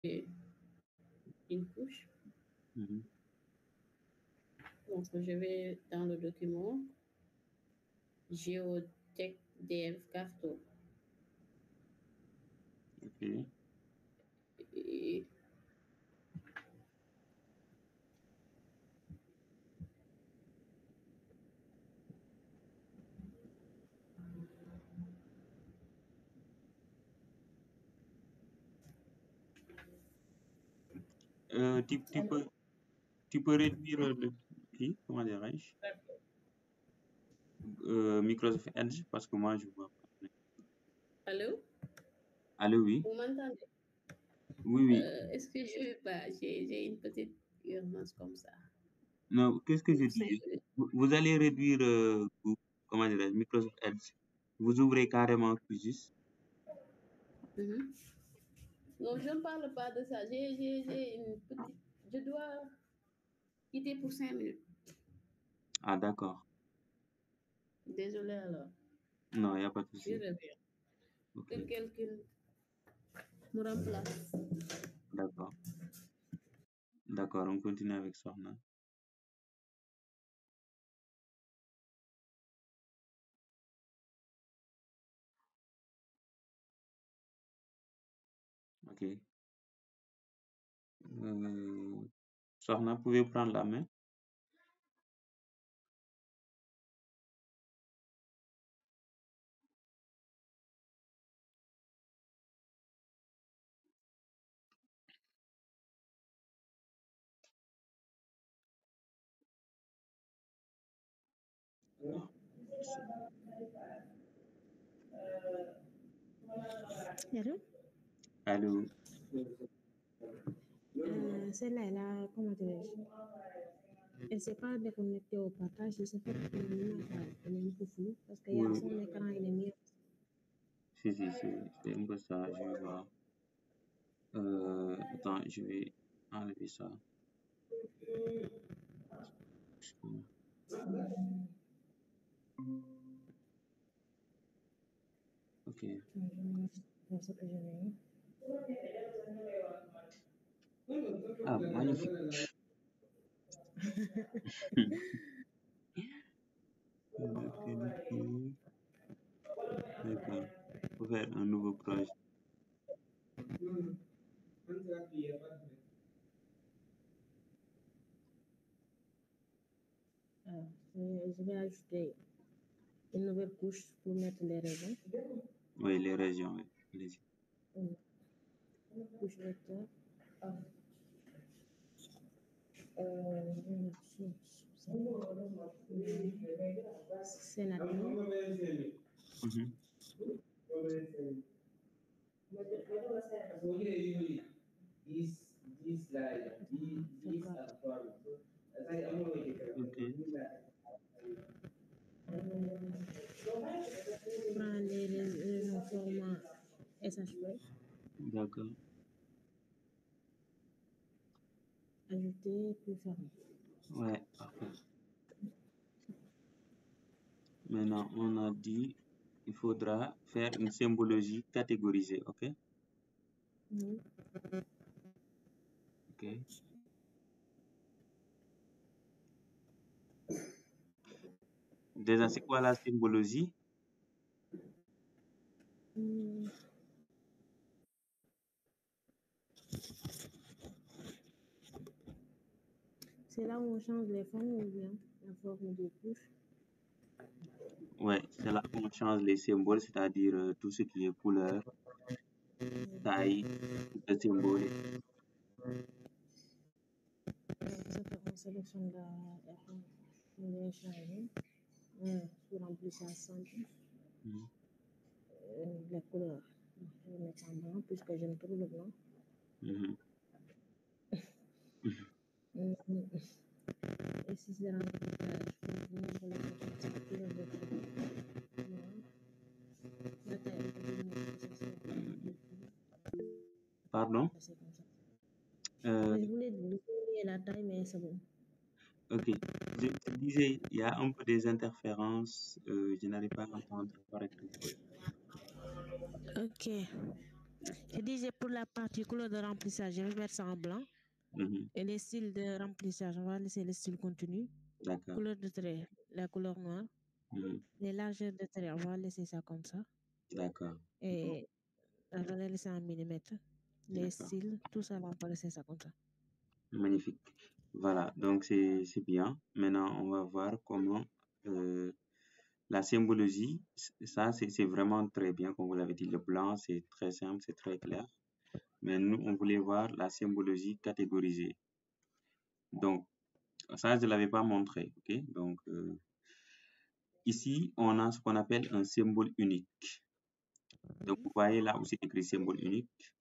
une couche. Mhm. Donc, je vais dans le document Géotech DF Carto. Ok. Et Tu peux réduire le comment dirais-je, Microsoft Edge parce que moi je vois pas. allô? Allô, oui, Vous m'entendez? oui, oui. Est-ce que je bah, j'ai une petite urgence comme ça. Non, qu'est-ce que je Cinq dis? minutes. Vous allez réduire, comment dirais-je, Microsoft Edge. Vous ouvrez carrément QGIS. Mhm. Non, je ne parle pas de ça. J'ai une petite. Je dois quitter pour 5 minutes. Ah, d'accord. Désolée alors. Non, il n'y a pas de Je souci. reviens. Ok, Que quelqu'un me remplace. d'accord. D'accord, on continue avec Sohna. Ok. Sohna, pouvez prendre la main? Ah, merci. Allô? Allô? Celle-là, elle a, comment dirais-je? Elle ne s'est pas déconnectée au partage, je sais pas pourquoi elle est un peu floue parce qu'il y a Oui, son écran, il est mis. si, si, c'est un peu ça, je vais voir. Attends, je vais enlever ça. Ok. C'est ce que je vais. Ah, magnifique. D'accord. Faut faire un nouveau projet. Je vais ajouter une nouvelle couche pour mettre les raisons. Oui, les régions, oui. Allez-y. Une couche vecteur. Une option. Sénateur. Mhm. Ok, Prends les raisons format SHP. d'accord. Ajouter, puis fermer. Ouais, parfait. Maintenant, on a dit il faudra faire une symbologie catégorisée, ok? Mhm. Ok. Déjà, c'est quoi la symbologie? Hmm, C'est là où on change les formes ou bien la forme des couches. Ouais, c'est là qu'on change les symboles, c'est-à-dire tout ce qui est couleur, taille de symbole et tout. Ça fait on sélectionne la forme. On vient changer. Sur remplissage simple. Mhm. Les couleurs. Je vais mettre en blanc puisque j'aime trop le blanc. Mhm. Hmm, Et si c'est remplissage, je vais venir sur la couleur de blanc. La taille, je vais mettre que ça soit. Pardon? C'est comme ça. Euh, Je voulais diminuer la taille, mais c'est bon. ok. Je disais, il y a un peu des interférences, je n'arrive pas à entendre correctement. Ok. Je disais pour la partie couleur de remplissage, je vais mettre ça en blanc. Et les styles de remplissage, on va laisser le style continu. D'accord. Couleur de trait, la couleur noire. Les largeurs de trait, on va laisser ça comme ça. D'accord. Et on va les laisser en millimètres. Les styles, tout ça, on va laisser ça comme ça. Magnifique. Voilà, donc c'est bien. Maintenant, on va voir comment la symbologie, ça c'est vraiment très bien, comme vous l'avez dit. Le blanc, c'est très simple, c'est très clair. Mais nous, on voulait voir la symbologie catégorisée. Donc, ça, je ne l'avais pas montré. Ok. Donc, ici, on a ce qu'on appelle un symbole unique. Donc, vous voyez là où c'est écrit symbole unique.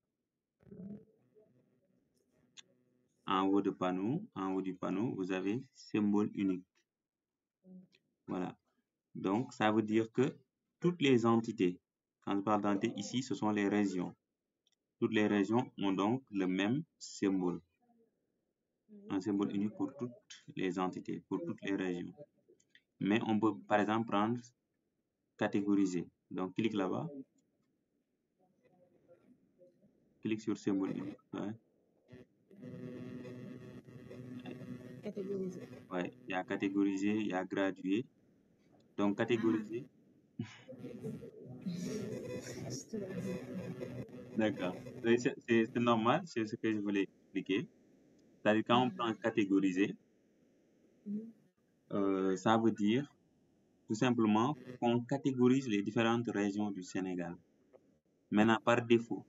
En haut du panneau, vous avez symbole unique. Voilà. Donc, ça veut dire que toutes les entités, quand je parle d'entités ici, ce sont les régions. Toutes les régions ont donc le même symbole. Un symbole unique pour toutes les entités, pour toutes les régions. Mais on peut, par exemple, prendre catégoriser. Donc, clique là-bas. Clique sur symbole unique. Ouais. Catégoriser. Ouais, il y a catégoriser, il y a graduer. Donc, catégoriser. D'accord. C'est normal, c'est ce que je voulais expliquer. C'est-à-dire, quand on prend catégoriser, ça veut dire tout simplement qu'on catégorise les différentes régions du Sénégal. Maintenant, par défaut,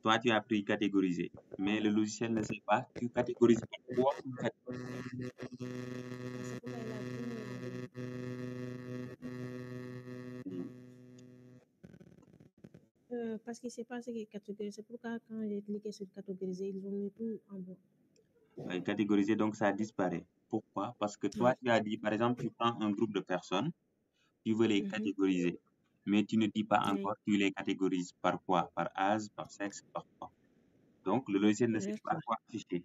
toi, tu as appris catégoriser, mais le logiciel ne sait pas, tu catégorises par quoi ou parce que c'est pas ce qui est catégorisé. C'est pourquoi quand j'ai cliqué sur catégoriser, ils ont mis tout en bas. Catégoriser, donc ça disparaît. Pourquoi? Parce que toi, tu as dit, par exemple, tu prends un groupe de personnes, tu veux les catégoriser, mais tu ne dis pas encore, tu les catégorises par quoi? Par âge, par sexe, par quoi? Donc, le logiciel ne sait pas quoi afficher.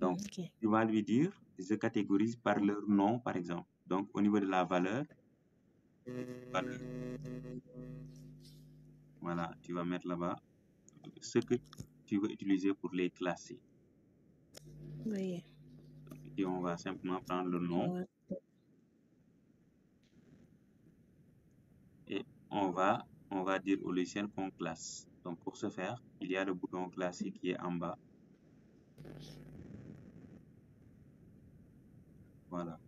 Donc, tu vas lui dire, je catégorise par leur nom, par exemple. Donc, au niveau de la valeur, voilà, tu vas mettre là-bas ce que tu veux utiliser pour les classer. Oui. Et on va simplement prendre le nom. Et on va dire au logiciel qu'on classe. Donc, pour ce faire, il y a le bouton classer qui est en bas. Voilà.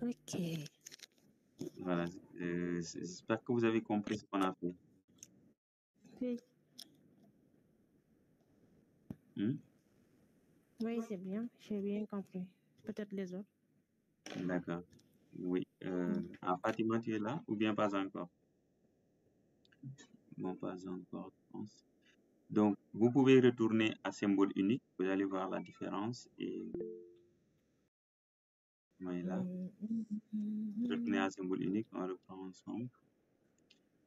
Ok. Voilà. J'espère que vous avez compris ce qu'on a fait. Oui. Oui, c'est bien. J'ai bien compris. Peut-être les autres. D'accord. Oui. Fatima, tu es là ou bien pas encore? Non, pas encore, je pense. Donc, vous pouvez retourner à symbole unique. Vous allez voir la différence. Et voilà. Retourner à symbole unique, on reprend ensemble.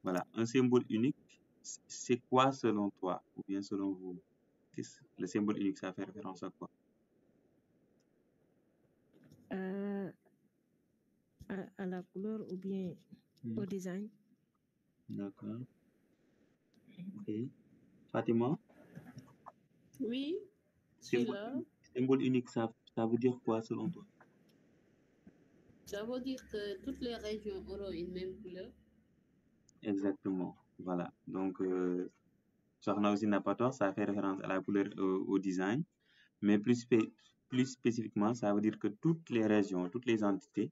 Voilà. Un symbole unique, c'est quoi selon toi ou bien selon vous? Le symbole unique, ça fait référence à quoi? À la couleur ou bien au design. D'accord. Ok. Fatima? Oui, je suis là. Symbole unique, ça veut dire quoi selon toi? Ça veut dire que toutes les régions auront une même couleur. Exactement. Voilà. Donc, Sokhna aussi n'a pas tort, ça fait référence à la couleur, au design. Mais plus spécifiquement, ça veut dire que toutes les régions, toutes les entités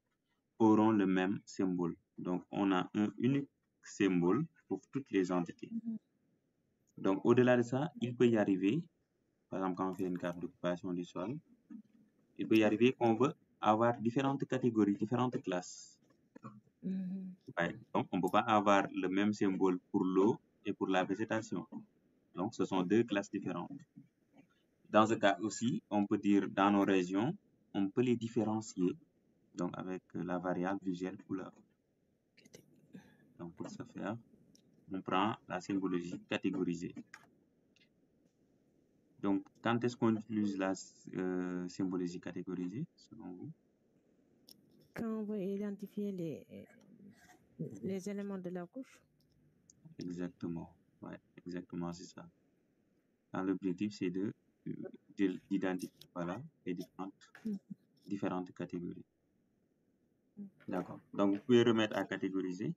auront le même symbole. Donc, on a un unique symbole pour toutes les entités. Donc, au-delà de ça, il peut y arriver, par exemple, quand on fait une carte d'occupation du sol, il peut y arriver qu'on veut avoir différentes catégories, différentes classes. Ouais, donc, on ne peut pas avoir le même symbole pour l'eau et pour la végétation. Donc, ce sont deux classes différentes. Dans ce cas aussi, on peut dire dans nos régions, on peut les différencier donc avec la variable visuelle couleur. Donc, pour ce faire, on prend la symbologie catégorisée. Donc, quand est-ce qu'on utilise la symbologie catégorisée, selon vous? Quand on veut identifier les éléments de la couche. Exactement. Ouais, exactement, c'est ça. L'objectif, c'est d'identifier, voilà, les différentes catégories. D'accord. Donc, vous pouvez remettre à catégoriser.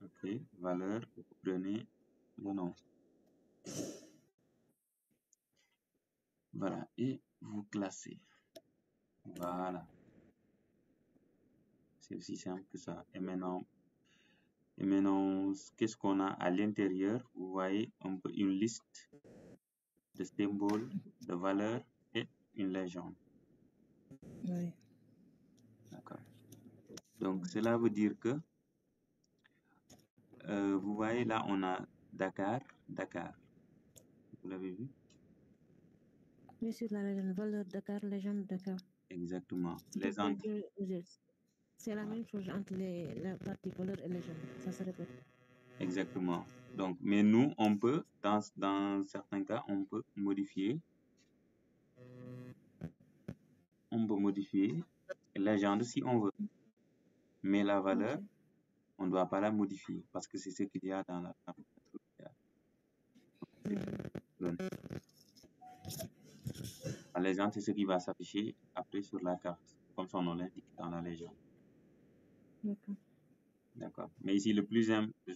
OK. Valeur, vous prenez le nom. Voilà. Et vous classez. Voilà. C'est aussi simple que ça. Et maintenant, qu'est-ce qu'on a à l'intérieur? Vous voyez un peu une liste de symboles, de valeurs et une légende. Oui. D'accord. Donc, cela veut dire que, vous voyez là, on a Dakar. Vous l'avez vu? Oui, sur la légende, valeur Dakar, légende Dakar. Exactement. C'est Les pour Antilles. c'est la même chose entre la partie valeur et légende. Ça se répète. Exactement. Donc, mais nous, on peut, dans certains cas, on peut modifier légende si on veut. Mais la valeur, Ok. on ne doit pas la modifier parce que c'est ce qu'il y a dans la Mhm. La légende, c'est ce qui va s'afficher après sur la carte, comme son nom l'indique dans la légende. D'accord. D'accord. Mais ici, le plus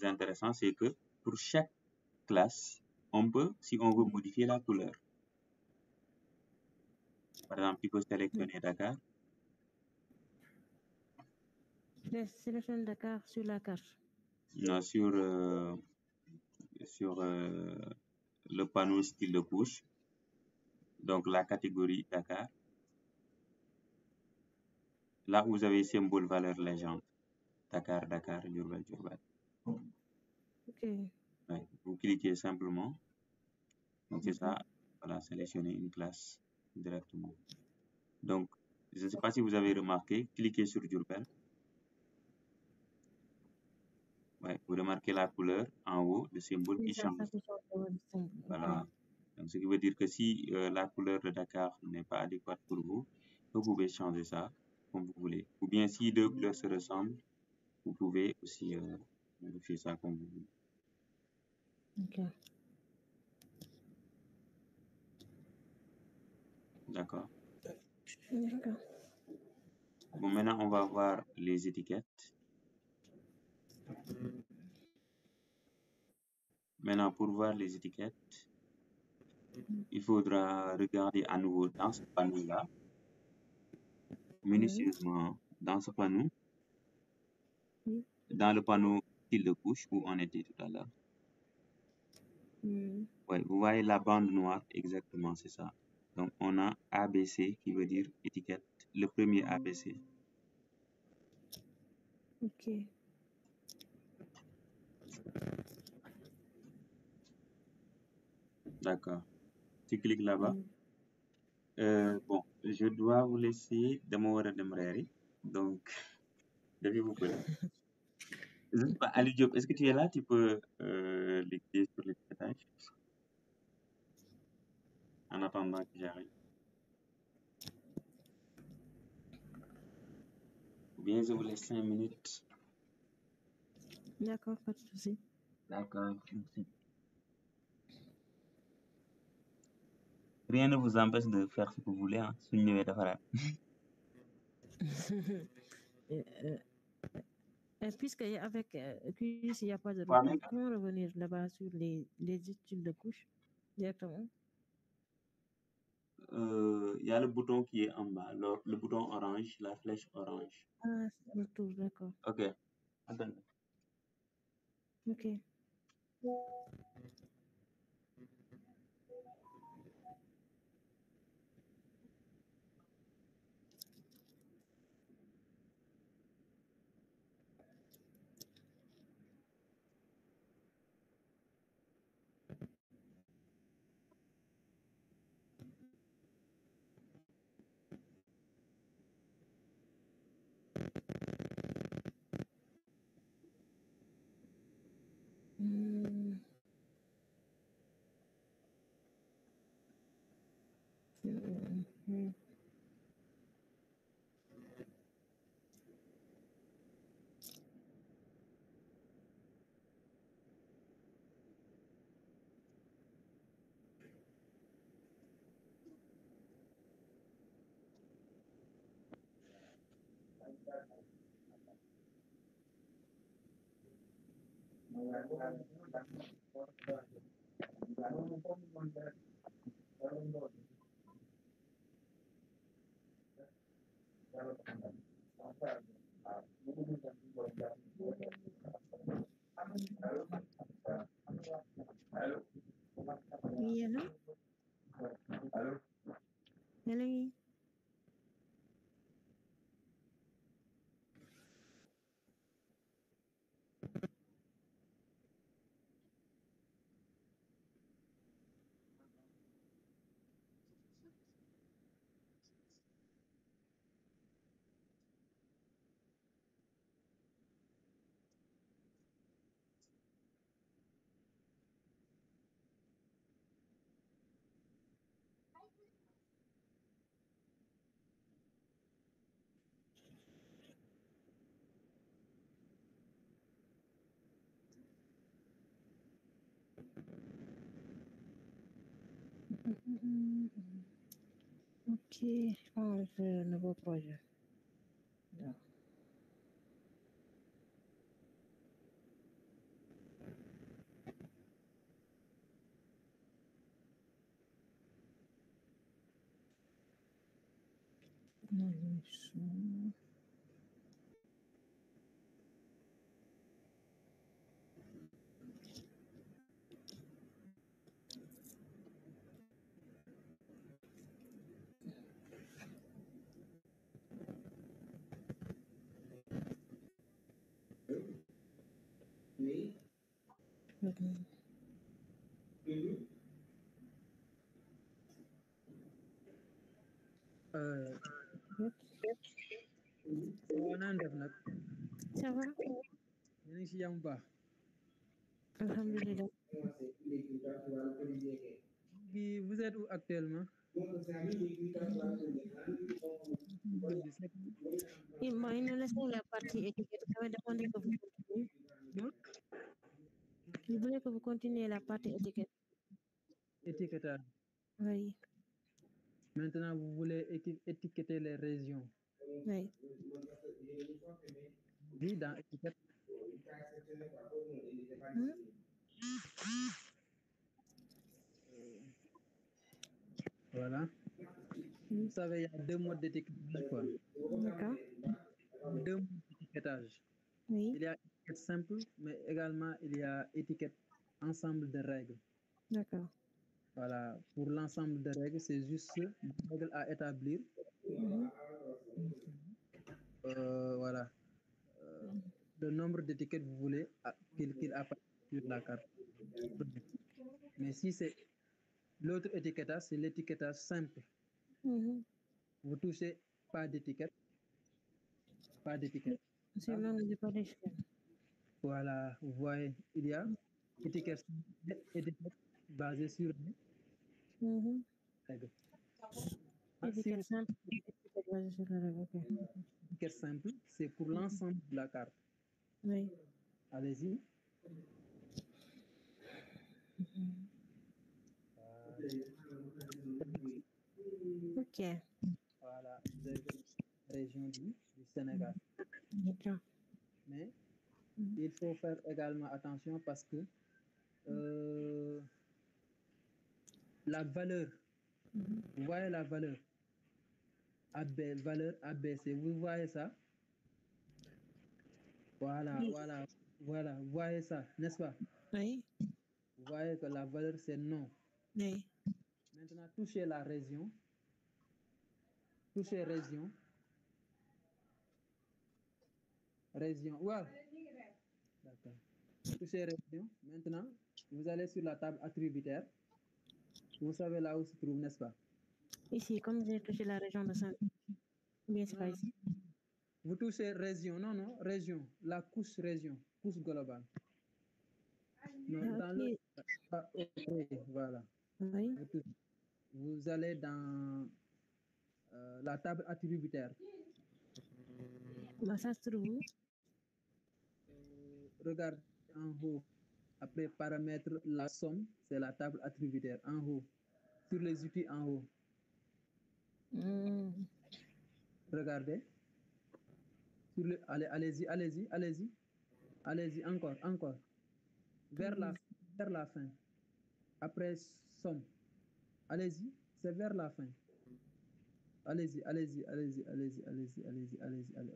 intéressant, c'est que pour chaque classe, on peut, si on veut, modifier la couleur. Par exemple, tu peux sélectionner Dakar. Sélectionne Dakar sur la carte. Non, sur le panneau style de couche. Donc, la catégorie Dakar. Là, vous avez symbole valeur légende. Dakar, Diourbel. Ok. Ouais. Vous cliquez simplement. Donc, c'est ça. Voilà, sélectionner une classe directement. Donc, je ne sais pas si vous avez remarqué, cliquez sur Diourbel. Ouais, vous remarquez la couleur en haut, le symbole qui change. Voilà. Donc, ce qui veut dire que si la couleur de Dakar n'est pas adéquate pour vous, vous pouvez changer ça comme vous voulez. Ou bien si deux couleurs se ressemblent, vous pouvez aussi modifier ça comme vous voulez. Ok. D'accord. D'accord. Bon, maintenant, on va voir les étiquettes. Maintenant, pour voir les étiquettes, il faudra regarder à nouveau dans ce panneau-là, minutieusement dans ce panneau, Oui. dans le panneau style de couche où on était tout à l'heure. Ouais, vous voyez la bande noire, exactement, c'est ça. Donc, on a ABC qui veut dire étiquette, le premier ABC. Ok. D'accord. Tu cliques là-bas. Bon, je dois vous laisser de me donc, devez-vous plaît. Je ne sais pas, Ali Diop, est-ce que tu es là? Tu peux cliquer sur l'étiquetage en attendant que j'arrive. Ou bien je vous laisse 5 minutes. D'accord, pas de souci. D'accord. Rien ne vous empêche de faire ce que vous voulez, hein. Puisque avec QGIS, il n'y a pas de Ouais, retour, comment revenir là-bas sur les études de couche directement? Il y a le bouton qui est en bas, le bouton orange, la flèche orange. Ah, c'est retour, d'accord. Ok. Attends. Ok. Oui, allô? Allô, oui. Ok, on va faire un nouveau projet. Non. waaw naan def nag Ça va? yéen a ngi si jàmm bu baax Alhamdulillah. vous êtes où actuellement Et moi, il nous laisse la partie étiquette. Ça va demander que vous continuez. Je voulais que vous continuiez la partie étiquette. étiquetage Oui, maintenant vous voulez étiqueter les régions oui. oui dans étiquette Hmm? voilà vous savez il y a deux modes d'étiquetage quoi D'accord. deux modes d'étiquetage Oui, il y a étiquette simple mais également il y a étiquette ensemble de règles d'accord. voilà pour l'ensemble de règles c'est juste des règles à établir Mhm. voilà le nombre d'étiquettes vous voulez qu'il apparaisse sur la carte. Mais si c'est l'autre étiquetage, c'est l'étiquetage simple. Mhm. Vous touchez pas d'étiquette. Pas d'étiquette. C'est le nom de pas d'échelle. Voilà, vous voyez, il y a étiquette basée sur les Mhm. règles. Étiquette simple, étiquette basée sur la règle, ok. Étiquette simple, c'est pour l'ensemble de la carte. Oui. Allez-y. Ok. Voilà, vous avez la région du Sénégal. D'accord. Mais il faut faire également attention parce que la valeur, vous voyez la valeur valeur ABC, vous voyez ça? Voilà, Oui. voilà, vous voyez ça, n'est-ce pas? Oui. Vous voyez que la valeur c'est non. Oui. Maintenant, touchez la région, touchez région, voilà. D'accord. Touchez région. Maintenant, vous allez sur la table attributaire. Vous savez là où se trouve, n'est-ce pas? Ici, comme j'ai touché la région de Saint. Bien, c'est pas ici. Vous touchez région, non, région, la couche région, couche globale. Non, dans le. Ok, voilà. Oui. Vous allez dans la table attributaire. Bah, ça se trouve où? Regarde en haut. Après paramètres, la somme, c'est la table attributaire en haut. Sur les outils en haut. Regardez. Allez-y, allez-y, allez-y. Allez-y, encore, encore. vers la fin. Après somme. Allez-y, c'est vers la fin. Allez-y.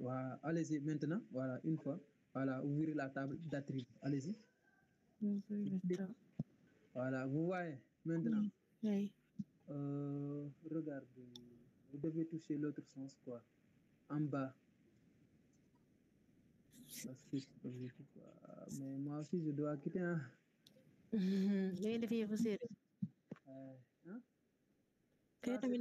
Voilà, allez-y maintenant. Voilà, une fois. Voilà, ouvrez la table d'attributs. Allez-y. Voilà, vous voyez maintenant. Oui. Regardez, vous devez toucher l'autre sens, quoi. En bas. Parce que mais moi aussi, je dois quitter. Hein? Léegi dafay yëfu séeréer. Hein? Kay Ça, tamit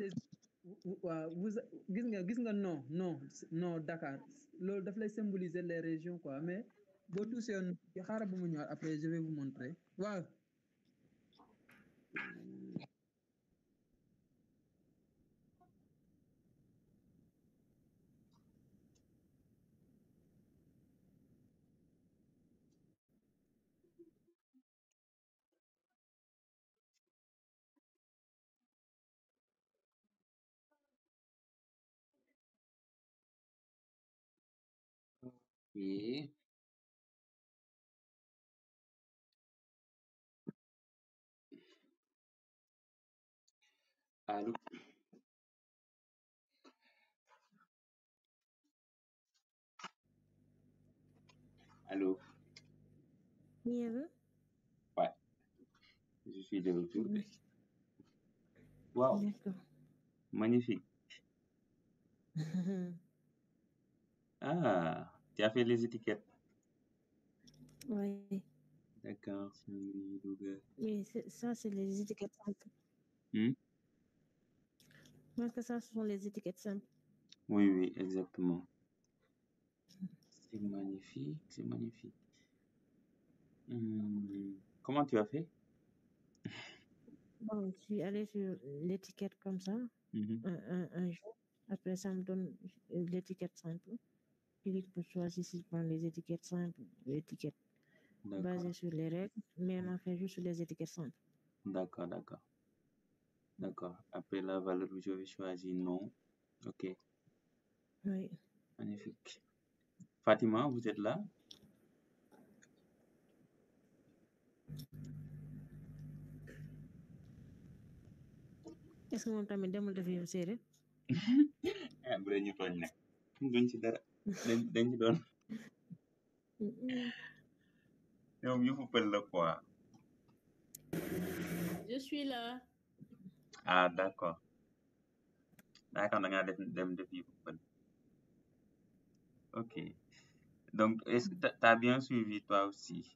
gis nga non Dakar loolu daf lay symboliser les régions quoi mais boo touché woon xaaral ba mu ñëwaat après je vais vous montrer waaw. Oui. Allô? Allô? mieux. Ouais, je suis de retour. Wow, D'accord. magnifique. Ah, tu as fait les étiquettes. Oui. D'accord, Oui, ça, c'est les étiquettes simples. Hmm? Parce que ça, ce sont les étiquettes simples. Oui, exactement. C'est magnifique, c'est magnifique. Comment tu as fait? Bon, je suis allée sur l'étiquette comme ça, Mhm. un jour. Après, ça me donne l'étiquette simple. Clique pour choisir si je prends les étiquettes simples, l'étiquette D'accord, basée sur les règles, mais on a fait juste sur les étiquettes simples. d'accord. Après la valeur, je vais choisir non. Ok, Oui. magnifique. Fatima, vous êtes là? Est-ce que moom tamit demul def yëfu séeréer? Ah, bu dee ñu tooñ nag duñ ci dara dañ ci doon ñoom yëfu pël la quoi. Je suis là. Ah, d'accord da ngaa dem def yëfu pël. Ok, donc est-ce que t'as bien suivi toi aussi?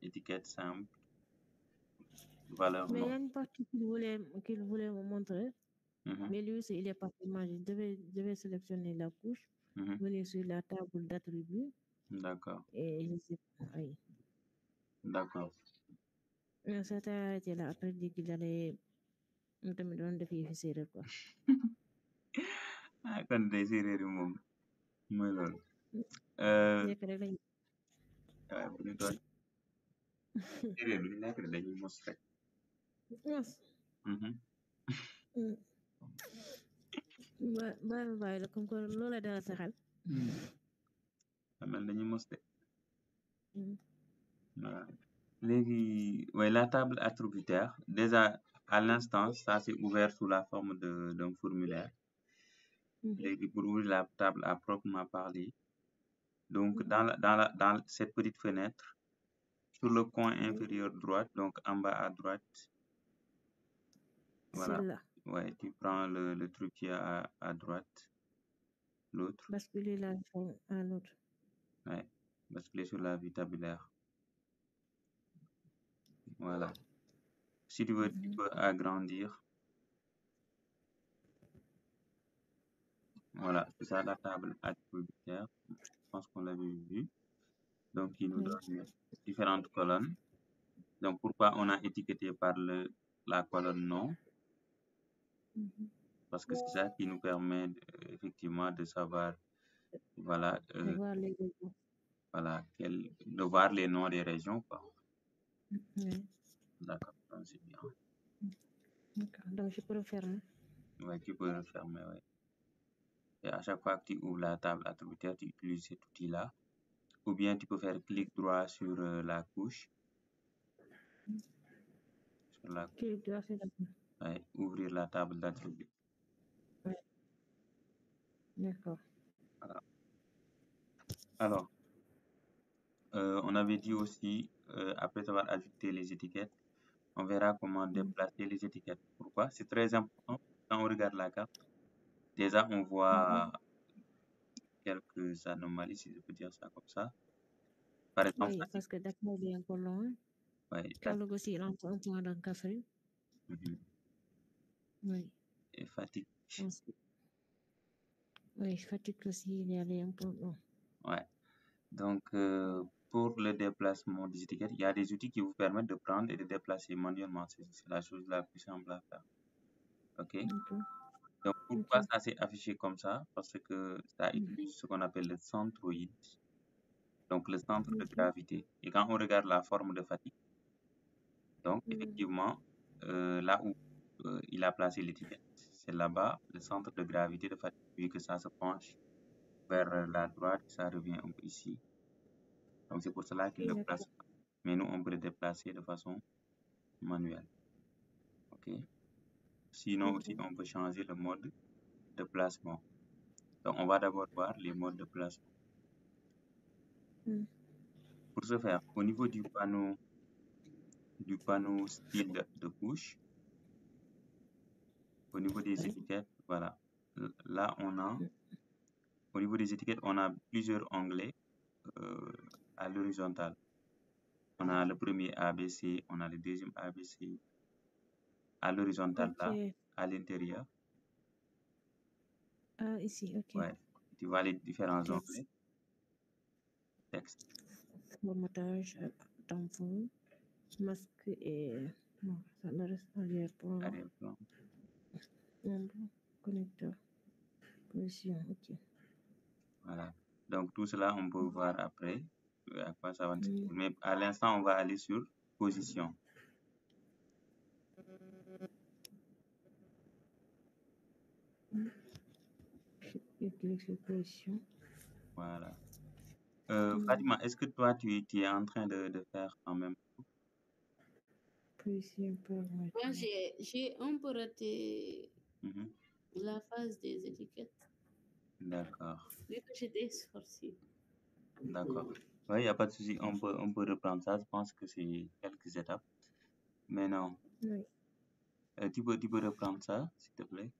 Étiquette simple, valeur Mais il y non. a une partie qu'il voulait me montrer, Mhm, mais lui aussi, il est parti manger. Je devais sélectionner la couche, mhm. venir sur la table d'attributs, D'accord, et je sais pas. Oui. d'accord. Mais ça t'a arrêté là. Après, dit qu'il allait moom tamit doon def yëfi séeréer quoi. Ah, kon day séeréer yi moom mooy loolu. Nekk rek lañ waaye bu ñu doon séeréer lu ñu nekk de dañuy mos rek. mos. Mhm. Bàyyi la comme que loolu la dala sa xel. Mel dañuy mos de. Mm. Voilà. Léegi, ouais, la table attributaire, déjà à l'instant, ça c'est ouvert sous la forme d'un formulaire. Léegi, pour ouvrir la table à proprement parler, donc dans cette petite fenêtre, sur le coin inférieur droit, donc en bas à droite, voilà. Celle-là. Ouais, tu prends le truc qui est à droite, l'autre, Basculer la forme à l'autre. ouais, basculer sur la vue tabulaire. Voilà. Si tu veux, tu peux agrandir. Voilà, c'est ça la table attributaire. Je pense qu'on l'avait vu. Donc, il nous donne différentes colonnes. Donc, pourquoi on a étiqueté par la colonne non? Parce que c'est ça qui nous permet effectivement de savoir, voilà, De voir les régions. voilà, de voir les noms des régions, quoi. Oui. D'accord, donc c'est bien. D'accord. Donc, je peux le fermer. Ouais, tu peux refermer, ouais. Et à chaque fois que tu ouvres la table attributaire, tu utilises cet outil-là. ou bien tu peux faire clic droit sur la couche. Sur la, Clic droit sur la ouais, ouvrir la table d'attributs. D'accord. Voilà. Alors, on avait dit aussi, après avoir ajouté les étiquettes, on verra comment déplacer les étiquettes. Pourquoi? C'est très important. Quand on regarde la carte, déjà on voit quelques anomalies, si je peux dire ça comme ça. Par exemple, Oui, parce que Dakar est un peu loin. ouais, Kaolack aussi, il entre un peu dans Kaffrine. Oui. et Fatick. Ensuite, oui, Fatick aussi, il est allé un peu loin. Ouais. Donc, pour le déplacement des étiquettes, il y a des outils qui vous permettent de prendre et de déplacer manuellement. C'est la chose la plus simple à faire. OK? D'accord. Donc, pourquoi ça s'est affiché comme ça? Parce que ça utilise ce qu'on appelle le centroïde, donc le centre de gravité. Et quand on regarde la forme de Fatick, donc effectivement, là où il a placé l'étiquette, c'est là-bas le centre de gravité de Fatick, vu que ça se penche vers la droite, ça revient un peu ici. Donc, c'est pour cela qu'il le place. Mais nous, on peut le déplacer de façon manuelle. OK? Sinon, aussi, on peut changer le mode de placement. Donc, on va d'abord voir les modes de placement. Pour ce faire, au niveau du panneau style de couche, au niveau des étiquettes, voilà. Là, au niveau des étiquettes, on a plusieurs onglets à l'horizontale. On a le premier ABC, on a le deuxième ABC à l'horizontale, là, à l'intérieur. Ah, ici, ok. Ouais. Tu vois les différents onglets. Texte. Formatage, tampon, masque et... Non, ça ne reste pas arrière-plan. Arrière-plan. Connecteur. Position, ok. Voilà. Donc, tout cela, on peut voir après à quoi ça va nous servir. Mais à l'instant, on va aller sur position. Je clique sur position. Voilà. Fatima, est-ce que toi, tu es en train de faire en même temps? Position pour Moi, j'ai un peu raté la phase des étiquettes. D'accord. Vu que j'étais sortie. D'accord. Oui, il n'y a pas de souci. On peut reprendre ça. Je pense que c'est quelques étapes. Mais non. Oui. Tu peux reprendre ça, s'il te plaît?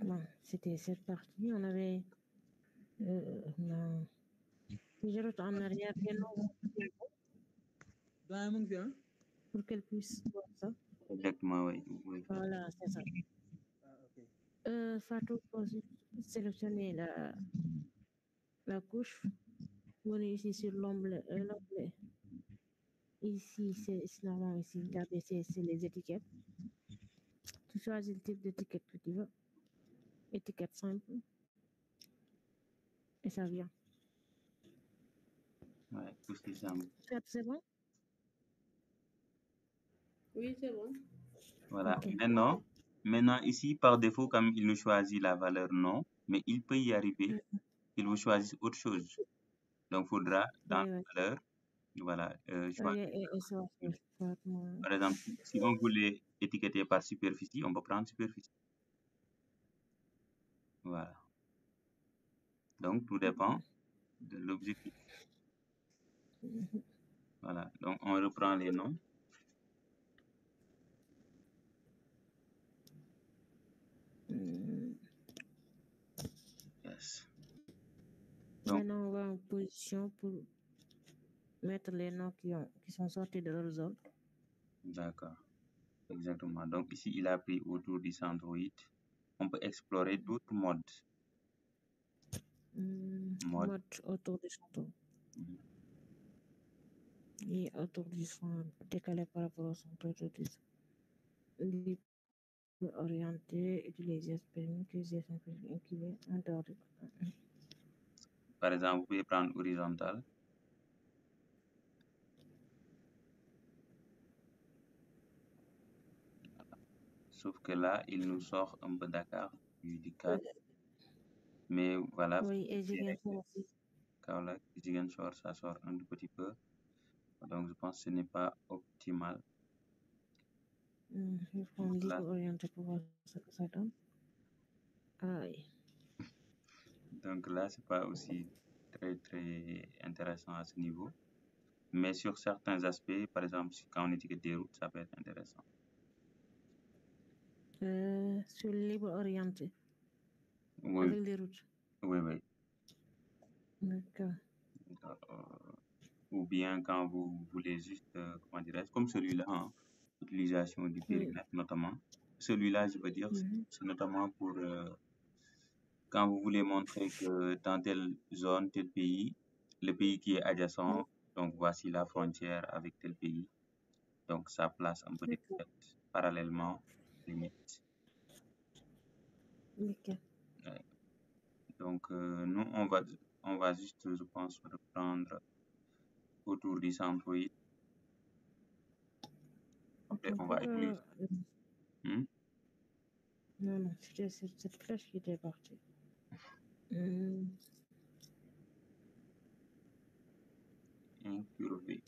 Bon, c'était cette partie. On avait... Je retourne en arrière. Pour qu'elle puisse voir ça. Exactement, oui. Voilà, c'est ça. Fatou, sélectionner la couche. Vous venez ici sur l'onglet. Ici, c'est normalement ici. Regardez, c'est les étiquettes. Tu choisis le type d'étiquette que tu veux. Étiquette simple. Et ça vient. Ouais, tout c'est simple. C'est bon? Oui, c'est bon. Voilà. Okay. Maintenant, ici, par défaut, comme il nous choisit la valeur non, mais il peut y arriver qu'il vous choisisse autre chose. Donc, il faudra, dans la valeur, voilà, choisir. Par exemple, si on voulait étiqueter par superficie, on peut prendre superficie. Voilà. Donc, tout dépend de l'objectif. Voilà. Donc, on reprend les noms. Yes. Donc, maintenant, on va en position pour mettre les noms qui sont sortis de leur zone. D'accord. Exactement. Donc, ici, il a pris autour du centroïde. On peut explorer d'autres modes. Mode autour du centre. Et autour du centre, décalé par rapport au centre autour du centre. Orienté, utiliser permis, utilisation incubée, en dehors du... Par exemple, vous pouvez prendre horizontal. Sauf que là, il nous sort un peu Dakar du cadre. Mais voilà, Oui, et Ziguinchor aussi. Kaolack, Ziguinchor, ça sort un tout petit peu. Donc, je pense que ce n'est pas optimal. Je vais prendre Là, libre orienté pour voir ce que ça donne. Aïe. donc là, c'est pas aussi très intéressant à ce niveau. Mais sur certains aspects, par exemple, quand on étiquette des routes, ça peut être intéressant. Sur libre orienté, Oui, avec les routes. oui. D'accord. Ou bien quand vous voulez juste, comment dirais-je, comme celui-là, hein, utilisation du Oui. périmètre notamment. Celui-là, je veux dire, Mhm. c'est notamment pour quand vous voulez montrer que dans telle zone, tel pays, le pays qui est adjacent, donc voici la frontière avec tel pays. Donc ça place un peu des D'accord. têtes parallèlement, limite. D'accord. Ouais. Donc nous, on va juste, je pense, reprendre autour du centroïde et on va utiliser. Hmm? Non, c'était cette flèche qui était partie. Incurvé.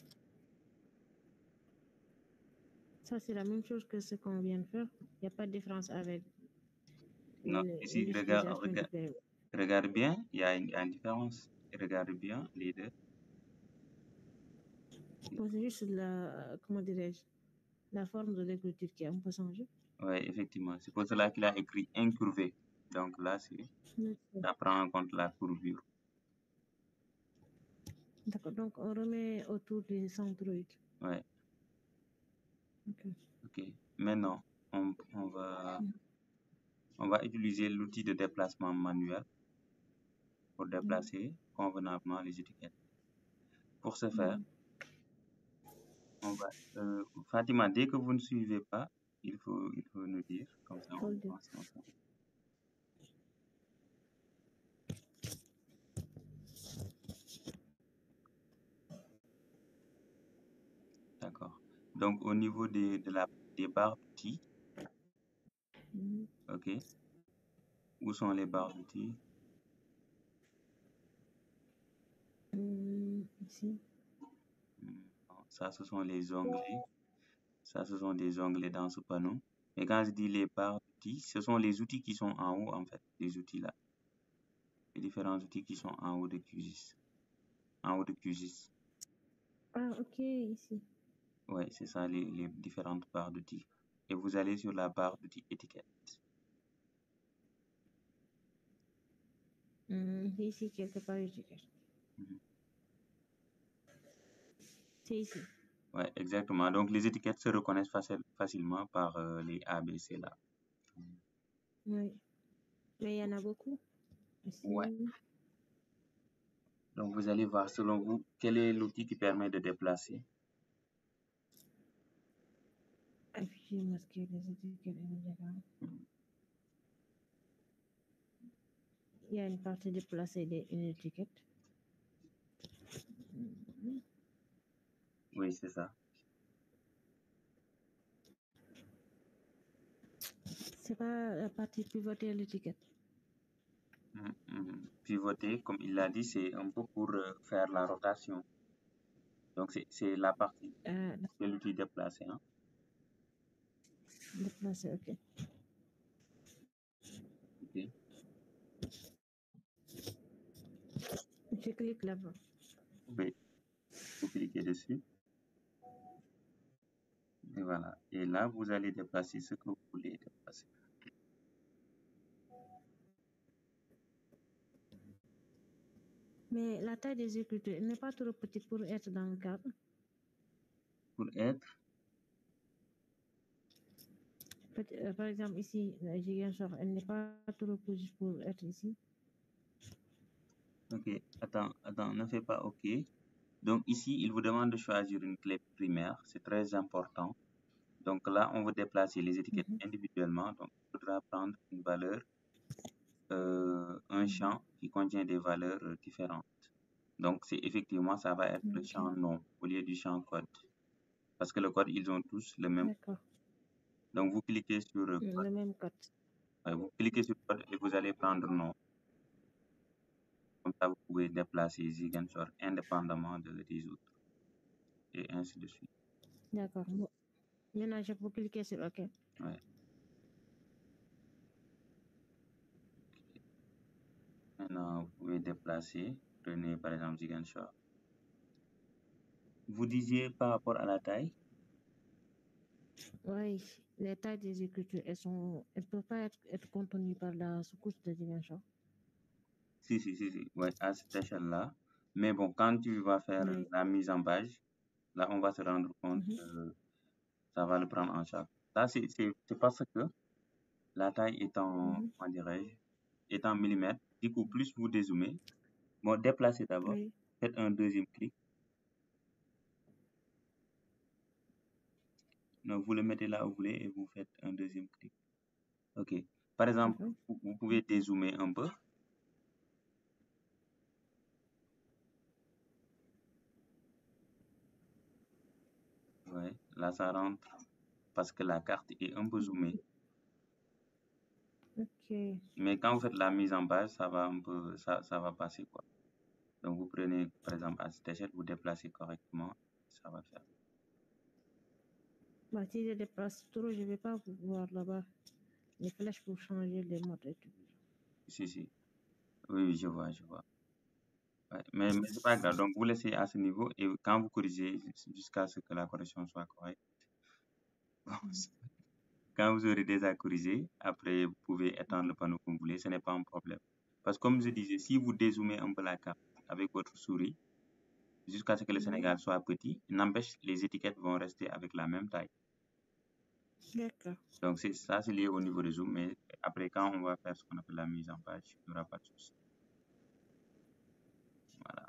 Ça, c'est la même chose que ce qu'on vient de faire. Il n'y a pas de différence avec Non, ici, l'utilisation du périmètre. regarde bien, il y a une différence. Regarde bien les deux. Bon, c'est juste comment dirais-je, la forme de l'écriture qui a un peu changé. Oui, effectivement. C'est pour cela qu'il a écrit incurvé. Donc là, ça prend en compte la courbure. D'accord, donc on remet autour du centroïde. Oui. Ok. Maintenant, on va utiliser l'outil de déplacement manuel pour déplacer convenablement les étiquettes. Pour ce faire, on va, Fatima, dès que vous ne suivez pas, il faut nous dire, comme ça on pense ensemble. D'accord. Donc au niveau des barres d'outils, ok. Où sont les barres d'outils? Ici. Ça, ce sont les onglets. Ça, ce sont des onglets dans ce panneau. Et quand je dis les barres d'outils, ce sont les outils qui sont en haut, en fait, les outils là. Les différents outils qui sont en haut de QGIS. En haut de QGIS. Ah, ok, ici. Ouais, c'est ça, les différentes barres d'outils. Et vous allez sur la barre d'outils étiquette. Ici, quelque part, étiquette. C'est ici. Ouais, exactement. Donc, les étiquettes se reconnaissent facilement par les ABC là. Oui. Mais il y en a beaucoup. Ici. Ouais. Donc, vous allez voir, selon vous, quel est l'outil qui permet de déplacer? Afficher, masquer les étiquettes immédiatement. Il y a une partie déplacée d'une étiquette. Oui, c'est ça. C'est pas la partie pivotée de l'étiquette. Pivoter, comme il l'a dit, c'est un peu pour faire la rotation. Donc, c'est la partie de l'outil déplacé. Hein? Déplacé, ok. Ok. Je clique là-bas. Oui. Vous cliquez dessus. Et voilà. Et là, vous allez déplacer ce que vous voulez déplacer. Mais la taille des écritures n'est pas trop petite pour être dans le cadre. Pour être? Par exemple, ici, elle n'est pas trop petite pour être ici. Ok. Attends, ne fais pas OK. Donc ici, il vous demande de choisir une clé primaire. C'est très important. Donc là, on va déplacer les étiquettes individuellement. Donc, il faudra prendre une valeur, un champ qui contient des valeurs différentes. Donc, effectivement, ça va être le champ nom au lieu du champ code. Parce que le code, ils ont tous le même. D'accord. Donc, vous cliquez sur Le même code. vous cliquez sur code et vous allez prendre nom. Comme ça, vous pouvez déplacer Ziguinchor indépendamment des autres. Et ainsi de suite. D'accord. Bon. Maintenant, je peux cliquer sur OK. Ouais. Maintenant, vous pouvez déplacer. Prenez par exemple Ziguinchor. Vous disiez par rapport à la taille? Oui, les tailles des écritures, elles ne peuvent pas être contenues par la sous-couche de dimension. Si. Ouais, à cette échelle-là. Mais bon, quand tu vas faire Oui. la mise en page, là, on va se rendre compte que ça va le prendre en charge. Là, c'est parce que la taille est en, comment dirais-je, est en millimètres. Du coup, plus vous dézoomez, bon, déplacez d'abord, Oui. faites un deuxième clic. Donc, vous le mettez là où vous voulez et vous faites un deuxième clic. OK. Par exemple, vous pouvez dézoomer un peu. Ouais, là, ça rentre parce que la carte est un peu zoomée. OK. Mais quand vous faites la mise en page, ça va un peu, ça va passer, quoi. Donc, vous prenez, par exemple, à cette échelle, vous déplacez correctement, ça va faire. Bah, si je déplace trop, je ne vais pas voir là-bas les flèches pour changer les modes et tout. Si. Oui, je vois. Ouais. Mais c'est pas grave. Donc, vous laissez à ce niveau et quand vous corrigez jusqu'à ce que la correction soit correcte. Bon, quand vous aurez déjà corrigé, après, vous pouvez étendre le panneau comme vous voulez, ce n'est pas un problème. Parce que comme je disais, si vous dézoomez un peu la carte avec votre souris, jusqu'à ce que le Sénégal soit petit, n'empêche, les étiquettes vont rester avec la même taille. D'accord. Donc, ça, c'est lié au niveau des zoom, mais après, quand on va faire ce qu'on appelle la mise en page, il n'y aura pas de souci. Voilà.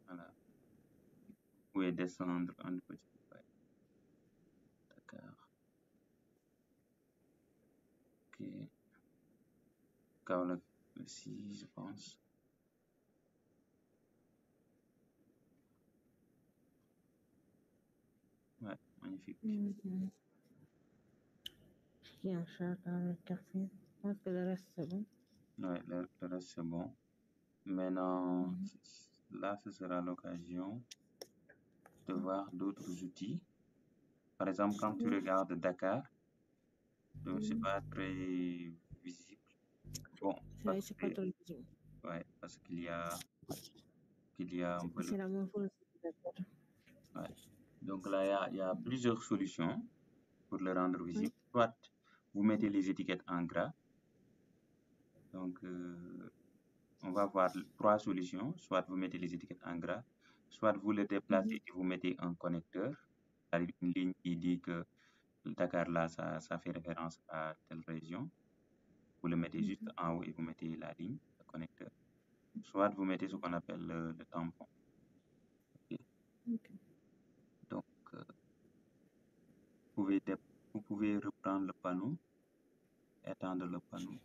Voilà. Vous pouvez descendre un petit peu. D'accord. Ok. Kaolack aussi, je pense. Ouais, magnifique. Bien, cher dans le café. Je pense que le reste, c'est bon. Ouais, le reste, c'est bon. Maintenant, là, ce sera l'occasion de voir d'autres outils. Par exemple, quand tu regardes Dakar, donc c'est pas très visible. Bon, Oui, c'est pas trop visible. ouais, parce qu'il y a un peu C'est la même chose. D'accord. Ouais. Donc là, il y a plusieurs solutions pour le rendre visible. Soit vous mettez les étiquettes en gras. Donc, on va voir 3 solutions. Soit vous mettez les étiquettes en gras, soit vous le déplacez et vous mettez un connecteur, c'est-à-dire une ligne qui dit que Dakar, là, ça fait référence à telle région. Vous le mettez juste en haut et vous mettez la ligne, le connecteur. Soit vous mettez ce qu'on appelle le tampon. Okay. Donc, vous pouvez reprendre le panneau, étendre le panneau.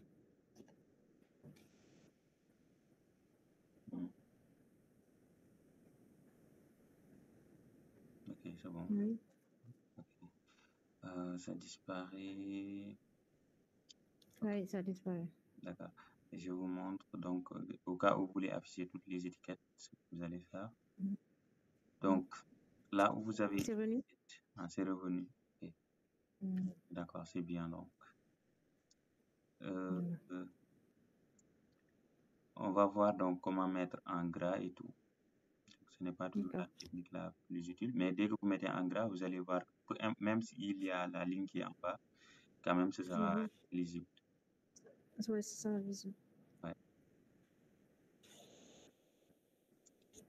Ok, c'est bon. Oui. Okay. Ça disparaît. Oui, ça disparaît. D'accord. Et je vous montre donc au cas où vous voulez afficher toutes les étiquettes, ce que vous allez faire. Donc là où vous avez. C'est venu? Ah, c'est revenu. Okay. D'accord, c'est bien donc. On va voir donc comment mettre en gras et tout. Ce n'est pas toujours la technique la plus utile, mais dès que vous mettez en gras, vous allez voir, même s'il y a la ligne qui est en bas, quand même ce sera lisible. Oui, c'est ça, visible. Ouais.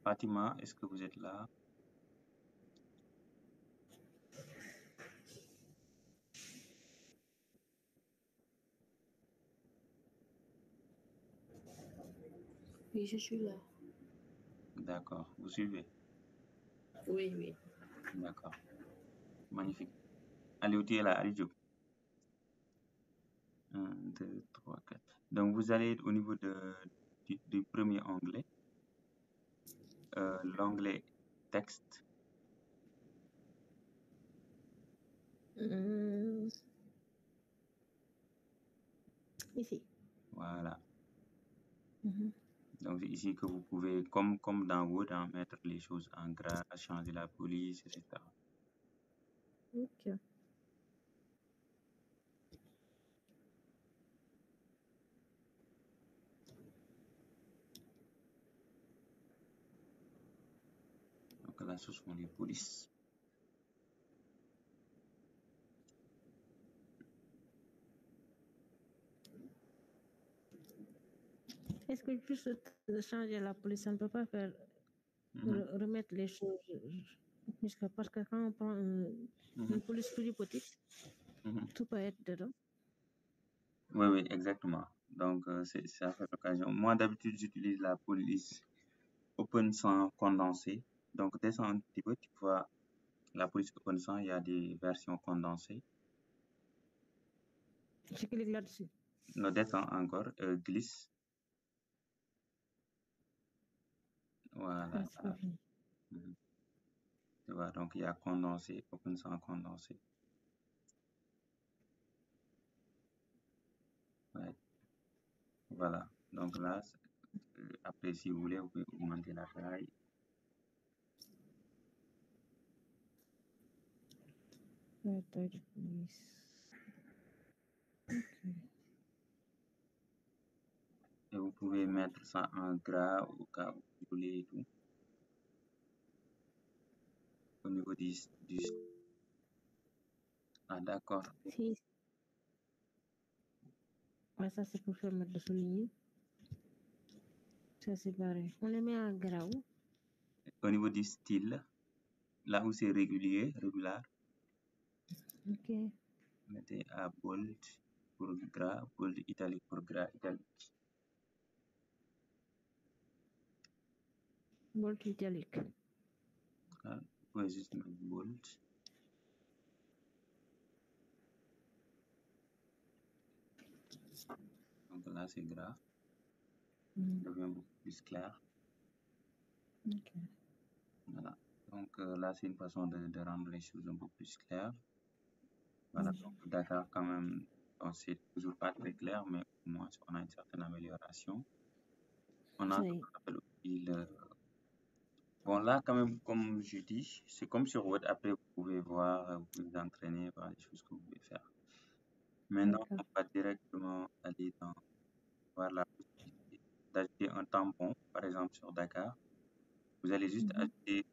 Fatima, est-ce que vous êtes là? Oui, je suis là. D'accord, vous suivez? Oui. D'accord. Magnifique. Allez, tu es là, allez, Diop. 1, 2, 3, 4. Donc, vous allez au niveau du premier onglet, l'onglet texte. Ici. Voilà. Mhm. Donc, c'est ici que vous pouvez, comme dans Word, mettre les choses en gras, changer la police, etc. Ok. Donc là, ce sont les polices. Est-ce que juste changer la police, ça ne peut pas faire Mhm. remettre les choses parce que quand on prend une police plus petite, Mhm. tout peut être dedans. Oui, exactement. Donc, c'est à faire l'occasion. Moi, d'habitude, j'utilise la police open sans condensé. Donc, descends un petit peu, tu vois la police open sans, il y a des versions condensées. Je clique là-dessus. Non, descends encore, glisse. Voilà. Ah, c'est pas fini. Mhm. Tu vois, donc il y a condensé, open sans condensé. Ouais. Voilà. Donc là, après, si vous voulez, vous pouvez augmenter la taille. La taille de police. Ok. Et vous pouvez mettre ça en gras au cas où vous voulez et tout. Au niveau du... Ah, d'accord. Si. Ouais, ça, c'est pour permettre de souligner. Ça, c'est pareil. On les met en gras. Au niveau du style, là où c'est régulier, régular, Ok. mettez à bold pour gras, bold italique pour gras, italique. Bolt italique. Voilà. Vous pouvez juste mettre bold. Donc là, c'est gras. Mhm. Ça devient beaucoup plus clair. Ok. Voilà. Donc là, c'est une façon de rendre les choses un peu plus claires. Voilà. Mhm. Donc Dakar, quand même, c'est toujours pas très clair, mais au moins, on a une certaine amélioration. On a Ça ce y est. qu'on appelle aussi le... Bon, là, quand même, comme je dis, c'est comme sur Word. Après, vous pouvez voir, vous pouvez vous entraîner, voir les choses que vous pouvez faire. Maintenant, on D'accord. va directement aller dans voir la possibilité d'ajouter un tampon, par exemple, sur Dakar. Vous allez juste Mhm. ajouter,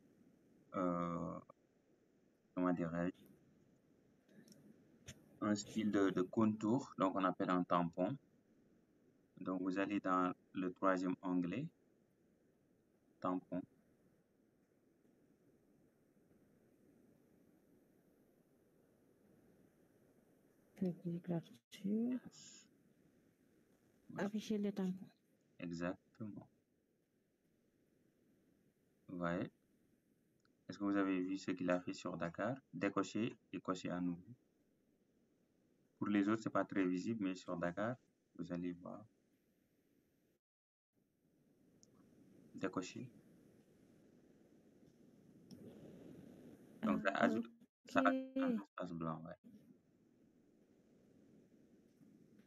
comment dirais-je, un style de contour, donc on appelle un tampon. Donc vous allez dans le troisième onglet, tampon. Je clique là-dessus. Voilà, Afficher les tampons. exactement. Vous voyez, est-ce que vous avez vu ce qu'il a fait sur Dakar? Décocher et cocher à nouveau. Pour les autres, c'est pas très visible, mais sur Dakar, vous allez voir. Décocher. Donc ça ajoute un Ok. espace blanc. Ouais.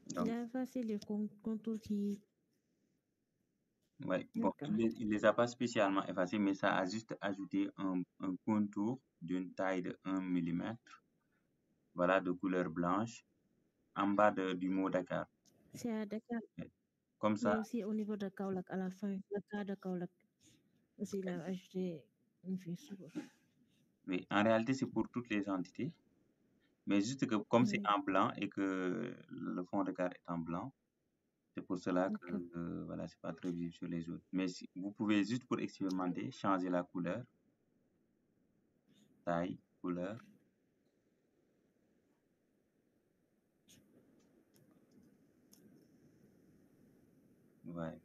Il Donc, a effacé les contours qui. ouais. Bon, D'accord. il les a pas spécialement effacés, mais ça a juste ajouté un contour d'une taille de 1 mm, voilà, de couleur blanche, en bas du mot Dakar. C'est à Dakar, Comme ça, mais aussi au niveau de Kaolack à la fin. Le cas de Kaolack aussi, il a ajouté une fissure. mais en réalité, c'est pour toutes les entités. Mais juste que comme c'est Oui. en blanc et que le fond de Dakar est en blanc, c'est pour cela que Ok. voilà, c'est pas très visible sur les autres. Mais vous pouvez juste pour expérimenter, changer la couleur, taille, couleur. Ouais.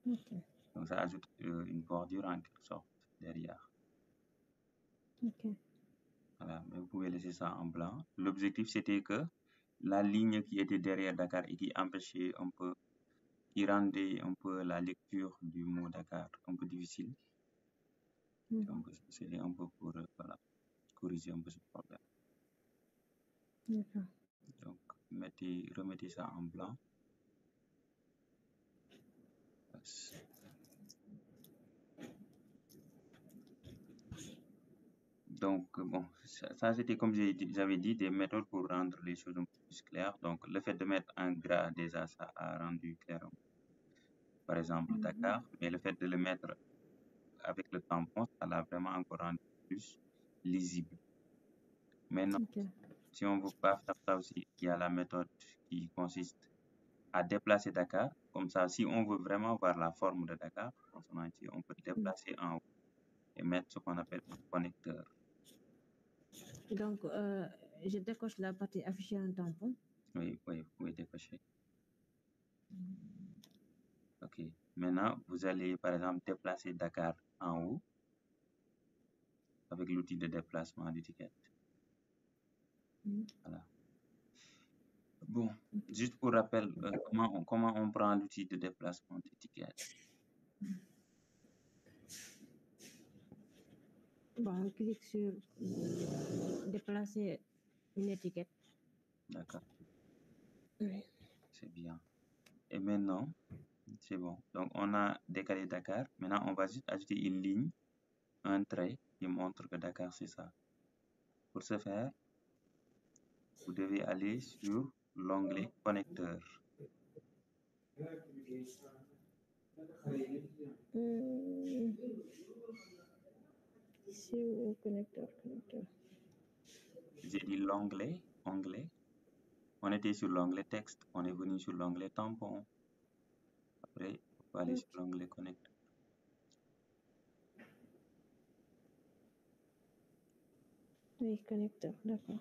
Ok. Donc ça ajoute une bordure en quelque sorte derrière. Ok. Voilà, mais vous pouvez laisser ça en blanc. L'objectif, c'était que la ligne qui était derrière Dakar et qui empêchait un peu, qui rendait un peu la lecture du mot Dakar un peu difficile. Donc, c'est un peu pour voilà, corriger un peu ce problème. D'accord. Donc, remettez ça en blanc. Donc, bon, ça c'était comme j'avais dit, des méthodes pour rendre les choses un peu plus claires. Donc, le fait de mettre un gras, déjà, ça a rendu clair, par exemple, Dakar, mais le fait de le mettre avec le tampon, ça l'a vraiment encore rendu plus lisible. Maintenant, Ok. si on ne veut pas faire ça aussi, il y a la méthode qui consiste à déplacer Dakar. Comme ça, si on veut vraiment voir la forme de Dakar, en son entier, on peut déplacer en haut et mettre ce qu'on appelle un connecteur. Donc, je décoche la partie affichée en tampon. Oui, vous pouvez décocher. OK. Maintenant, vous allez, par exemple, déplacer Dakar en haut avec l'outil de déplacement d'étiquette. Voilà. Bon, juste pour rappel, comment on prend l'outil de déplacement d'étiquette. Bon, on clique sur déplacer une étiquette. D'accord, Oui. c'est bien. Et maintenant, c'est bon. Donc, on a décalé Dakar. Maintenant, on va juste ajouter une ligne, un trait qui montre que Dakar, c'est ça. Pour ce faire, vous devez aller sur l'onglet connecteur. Ici, au connecteur. J'ai dit l'onglet, onglet. On était sur l'onglet texte, on est venu sur l'onglet tampon. Après, on va aller sur l'onglet connecteur. Oui, connecteur, d'accord.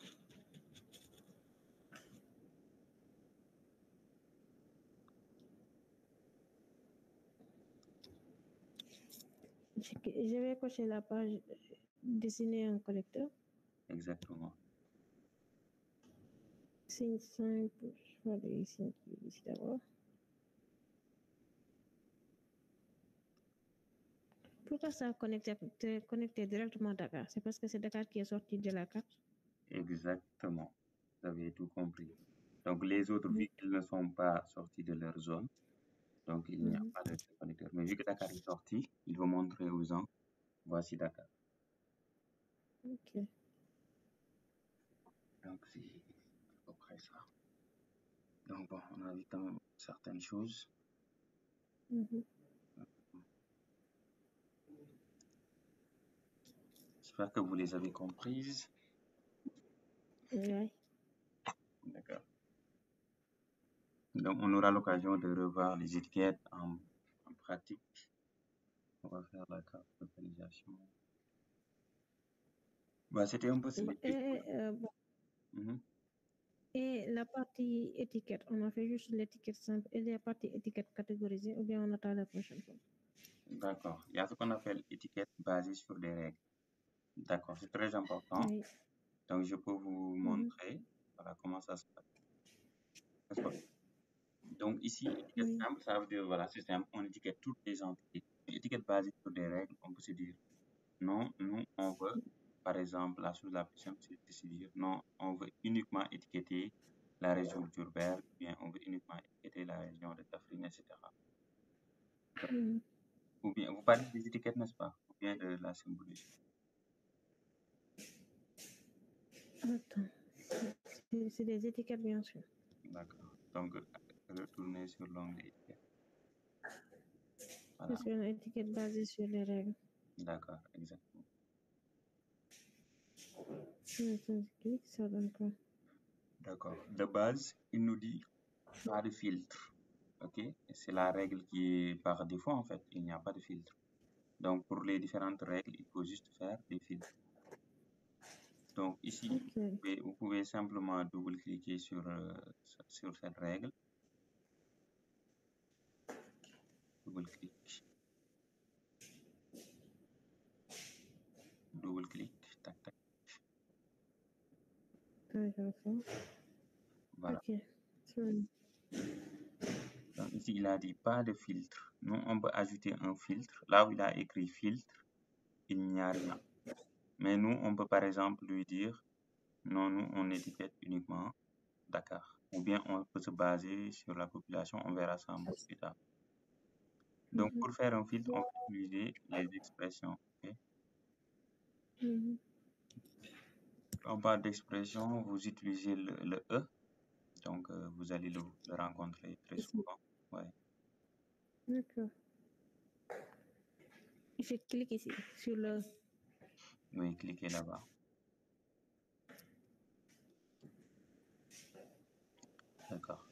Je vais cocher la page dessiner un connecteur. Exactement. Signe simple, je vais aller ici d'abord. Pourquoi ça connecté directement à Dakar? C'est parce que c'est Dakar qui est sorti de la carte? Exactement. Vous avez tout compris. Donc, les autres, vu qu'ils ne sont pas sortis de leur zone, donc il n'y a pas de connecteur. Mais vu que Dakar est sorti, il va montrer aux gens, voici Dakar. Ok. Donc, c'est à peu près ça. Donc, bon, on a vu quand même certaines choses. J'espère que vous les avez comprises. Oui. D'accord. Donc, on aura l'occasion de revoir les étiquettes en pratique. On va faire la carte de localisation. Bah, c'était un peu Et la partie étiquette, on a fait juste l'étiquette simple et la partie étiquette catégorisée, ou bien on attend la prochaine fois? D'accord. Il y a ce qu'on appelle étiquette basée sur des règles. D'accord, c'est très important. Oui. Donc, je peux vous montrer voilà, comment ça se passe. Donc, ici, étiquette simple, ça veut dire, voilà, c'est simple, on étiquette toutes les entités. Étiquette basée sur des règles, on peut se dire, non, nous, on veut, par exemple, la chose la plus simple, c'est de se dire, non, on veut uniquement étiqueter la région d'Urbain, ou bien on veut uniquement étiqueter la région de Kaffrine, etc. Ou bien, vous parlez des étiquettes, n'est-ce pas? Ou bien de la symbologie. Attends, c'est des étiquettes, bien sûr. D'accord. Donc, retournez sur l'onglet étiquette. Voilà. C'est une étiquette basée sur les règles. D'accord, exactement. Ça donne quoi? D'accord. De base, il nous dit pas de filtre. OK? C'est la règle qui est par défaut, en fait. Il n'y a pas de filtre. Donc, pour les différentes règles, il faut juste faire des filtres. Donc, ici, vous pouvez simplement double-cliquer sur cette règle. Double-clic. Double-clic. Tac, tac. Voilà. Ok. C'est bon. Donc ici, il a dit pas de filtre. Nous, on peut ajouter un filtre. Là où il a écrit filtre, il n'y a rien. Mais nous, on peut par exemple lui dire, non, nous, on étiquette uniquement Dakar. Ou bien on peut se baser sur la population, on verra ça un peu plus tard. Donc pour faire un filtre, on va utiliser les expressions. Ok. Mhm. Quand on parle d'expression, vous utilisez le E. Donc vous allez le rencontrer très Ici. souvent. Ouais. D'accord. Je clique ici sur le. Oui, cliquez là-bas. D'accord.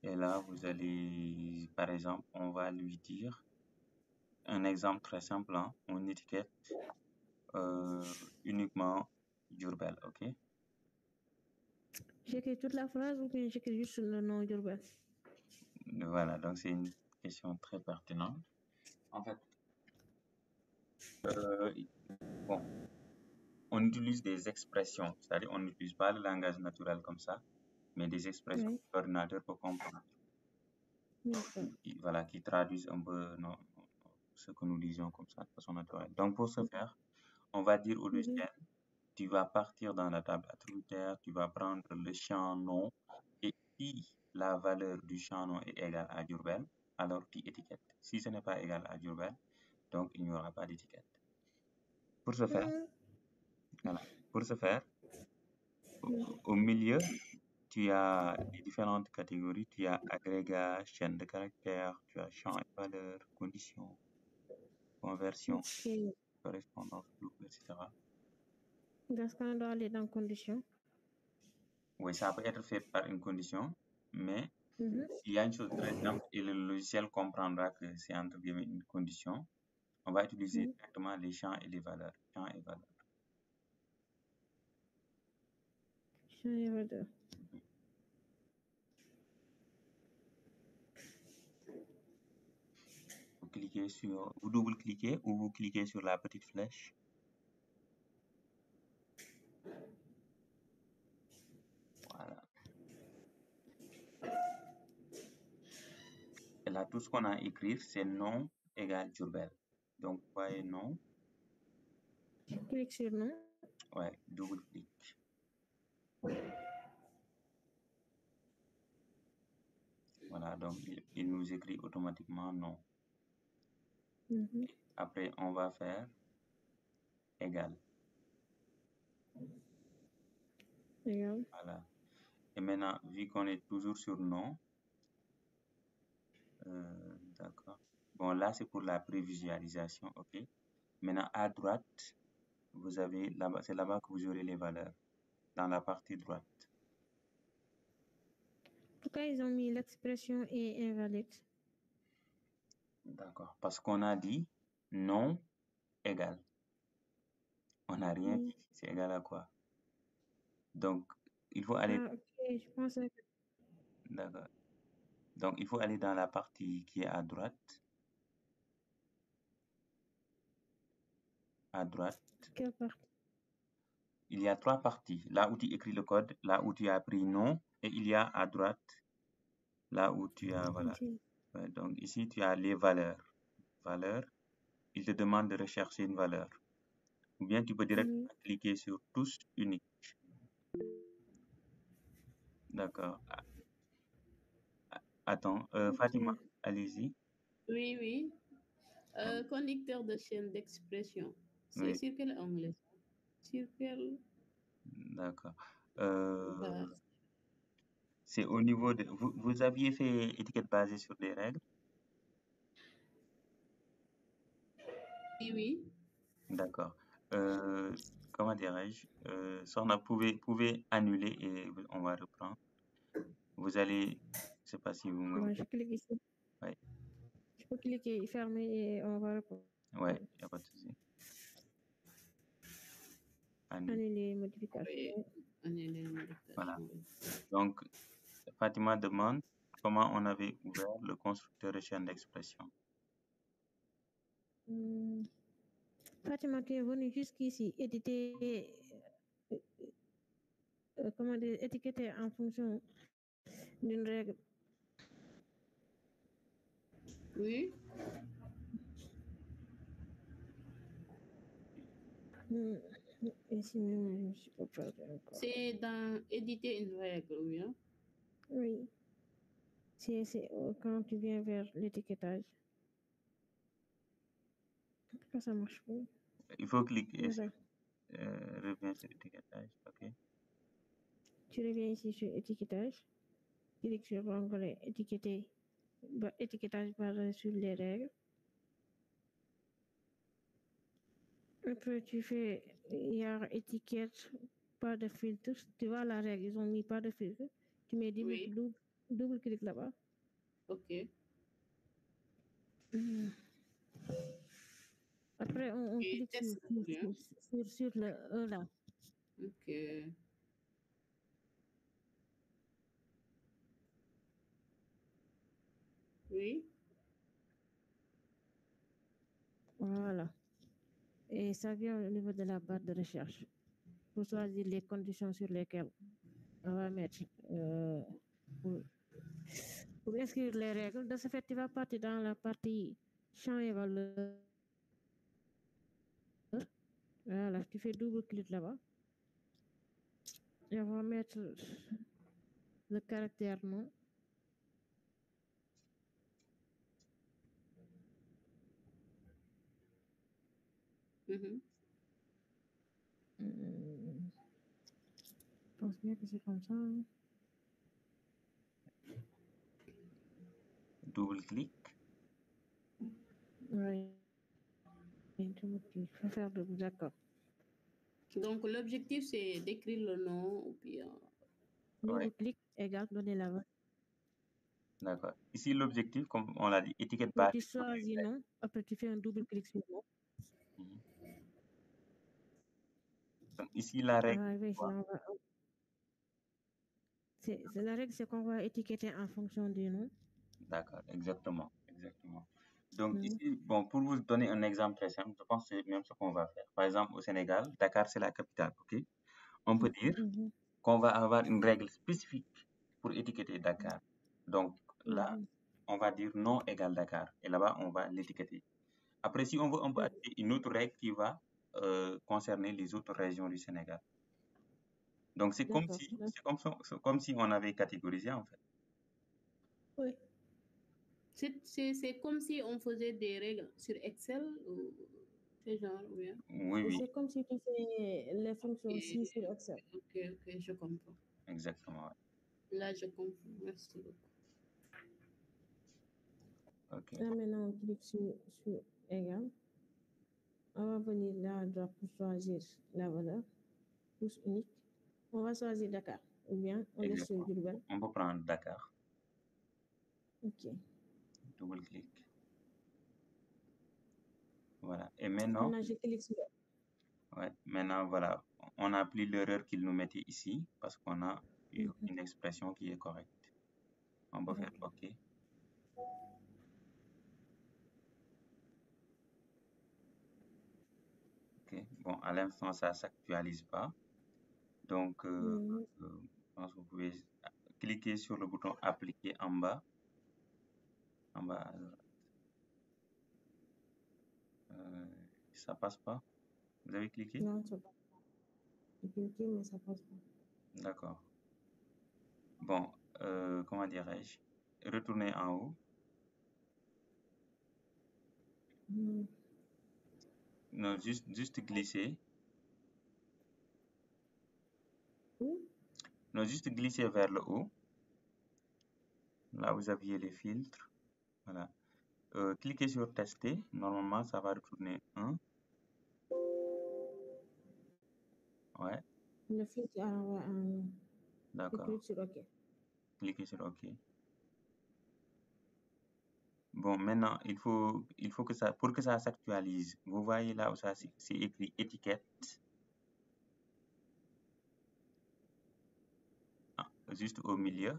Et là, vous allez, par exemple, on va lui dire un exemple très simple, hein, on étiquette uniquement Diourbel, ok? J'écris toute la phrase ou bien j'écris juste le nom Diourbel? Voilà, donc c'est une question très pertinente. En fait, bon, on utilise des expressions, c'est-à-dire on n'utilise pas le langage naturel comme ça, mais des expressions Oui. que l'ordinateur peut comprendre. D'accord. Voilà, qui traduisent un peu ce que nous disons comme ça de façon naturelle. Donc pour ce faire, on va dire au logiciel, tu vas partir dans la table attributaire, tu vas prendre le champ nom, et si la valeur du champ nom est égale à Diourbel, alors tu étiquettes. Si ce n'est pas égal à Diourbel, donc il n'y aura pas d'étiquette. Pour ce faire, voilà. Pour ce faire, au milieu, tu as les différentes catégories. Tu as agrégat, chaîne de caractères, tu as champ et valeur, conditions, conversion, Ok. correspondance, groupe, etc. Dans ce cas, on doit aller dans conditions. Oui, ça peut être fait par une condition, mais Mhm. il y a une chose très simple et le logiciel comprendra que c'est entre guillemets une condition. On va utiliser directement les champs et les valeurs. Champs et valeurs. Champ et valeur. Vous cliquez sur, vous double-cliquez ou vous cliquez sur la petite flèche. Voilà. Et là, tout ce qu'on a à écrire, c'est nom égale Diourbel. Donc, vous voyez nom. Je clique sur nom. Ouais, double-clic. Voilà, donc il nous écrit automatiquement nom. Mhm. Après, on va faire égal. Regarde. Voilà. Et maintenant, vu qu'on est toujours sur nom, d'accord. Bon, là, c'est pour la prévisualisation, ok. Maintenant, à droite, vous avez là-bas, c'est là-bas que vous aurez les valeurs, dans la partie droite. Pourquoi ils ont mis l'expression est invalide? D'accord. Parce qu'on a dit nom égal. On n'a rien dit. C'est égal à quoi? Donc, il faut aller. Ah, ok, je pensais que. D'accord. Donc, il faut aller dans la partie qui est à droite. À droite. Quelle partie? Il y a trois parties. Là où tu écris le code, là où tu as pris nom, et il y a à droite, là où tu as, voilà. Ici. Ouais, donc, ici, tu as les valeurs. Valeurs. Il te demande de rechercher une valeur. Ou bien tu peux directement cliquer sur tous unique. D'accord. Attends, Fatima, allez-y. Oui, oui. Connecteur de chaîne d'expression. C'est Oui, sur quel onglet? Sur quel d'accord. base? C'est au niveau de... Vous aviez fait étiquette basée sur des règles? Oui, oui. D'accord. Comment dirais-je? Soxna, pouvez annuler et on va reprendre. Vous allez... Je sais pas si vous me... Moi, je clique ici. Ouais, Je peux cliquer, fermer et on va répondre. ouais, il n'y a pas de souci. Annuler. Annuler modification. Oui. Annuler modification. Voilà. Donc, Fatima demande comment on avait ouvert le constructeur de chaîne d'expression. Fatima, tu es venu jusqu'ici éditer, comment dire, étiqueter en fonction d'une règle. Oui. Ici même, je ne suis pas perdue encore. C'est dans éditer une règle, oui. Hein? Oui. C'est quand tu viens vers l'étiquetage. Pourquoi ça marche pas? Il faut cliquer Voilà. reviens sur l'étiquetage. OK. Tu reviens ici sur étiquetage. Clique sur l'onglet étiqueter. Étiquetage par-dessus les règles. Après, tu fais, il y a étiquette, pas de filtre. Tu vois la règle, ils ont mis pas de filtre. Tu mets Oui. double clic là-bas. OK. Après, on Et clique test, oui. Hein? sur le E là. OK. Oui. Voilà. Et ça vient au niveau de la barre de recherche. Pour choisir les conditions sur lesquelles on va mettre pour inscrire les règles. De ce fait, tu vas partir dans la partie champ et valeur. Voilà, tu fais double clic là-bas. Et on va mettre le caractère nom. Mhm. Je pense bien que c'est comme ça. Hein. Double clic. Oui. Il faut faire double, d'accord. Donc, l'objectif, c'est d'écrire le nom ou bien... Double Ouais, clic égale donner la valeur. d'accord. Ici, l'objectif, comme on l'a dit, étiquette Après, basée tu sur les choisis règles. nom. Après, tu fais un double clic sur nom. Mhm. Donc, ici, la règle, Arrivé ici, quoi? on va... La règle, c'est qu'on va étiqueter en fonction du nom. D'accord, exactement, exactement. Donc Mhm. ici, bon, pour vous donner un exemple très simple, je pense que c'est même ce qu'on va faire. Par exemple, au Sénégal, Dakar, c'est la capitale, OK? On peut dire Mhm. qu'on va avoir une règle spécifique pour étiqueter Dakar. Donc là, Mhm. on va dire nom égale Dakar. Et là-bas, on va l'étiqueter. Après, si on veut, on peut ajouter une autre règle qui va concerner les autres régions du Sénégal. Donc c'est comme D'accord. si, c'est comme si on avait catégorisé en fait. Oui. C'est comme si on faisait des règles sur Excel ou ce genre, oui. Hein? Oui, oui, C'est comme si tu fais les fonctions aussi sur Excel. OK, je comprends. exactement. Là, je comprends. Merci beaucoup. OK. Là, maintenant, on clique sur égal. On va venir là à droite pour choisir la valeur. Touche unique. On va choisir Dakar. Ou bien on laisse sur Exactement. Google. On peut prendre Dakar, OK. double clic. Voilà. Et maintenant, Maintenant, je clique sur ouais, maintenant, voilà, on n'a plus l'erreur qu'il nous mettait ici parce qu'on a eu une expression qui est correcte. On va faire OK. OK. Bon, à l'instant, ça ne s'actualise pas. Donc, je pense que vous pouvez cliquer sur le bouton appliquer en bas. En bas à droite. Ça passe pas. Vous avez cliqué? Non, ça passe pas. J'ai cliqué, mais ça passe pas. D'accord. Bon, comment dirais-je? Retournez en haut. Non, juste glisser. Non, juste glisser vers le haut. Là, vous aviez les filtres. Voilà. Cliquez sur tester. Normalement, ça va retourner 1. Ouais, Le filtre, je d'accord. clique sur OK. Cliquez sur OK. Bon, maintenant, il faut que ça, pour que ça s'actualise, vous voyez là où ça c'est écrit étiquette. Ah, juste au milieu.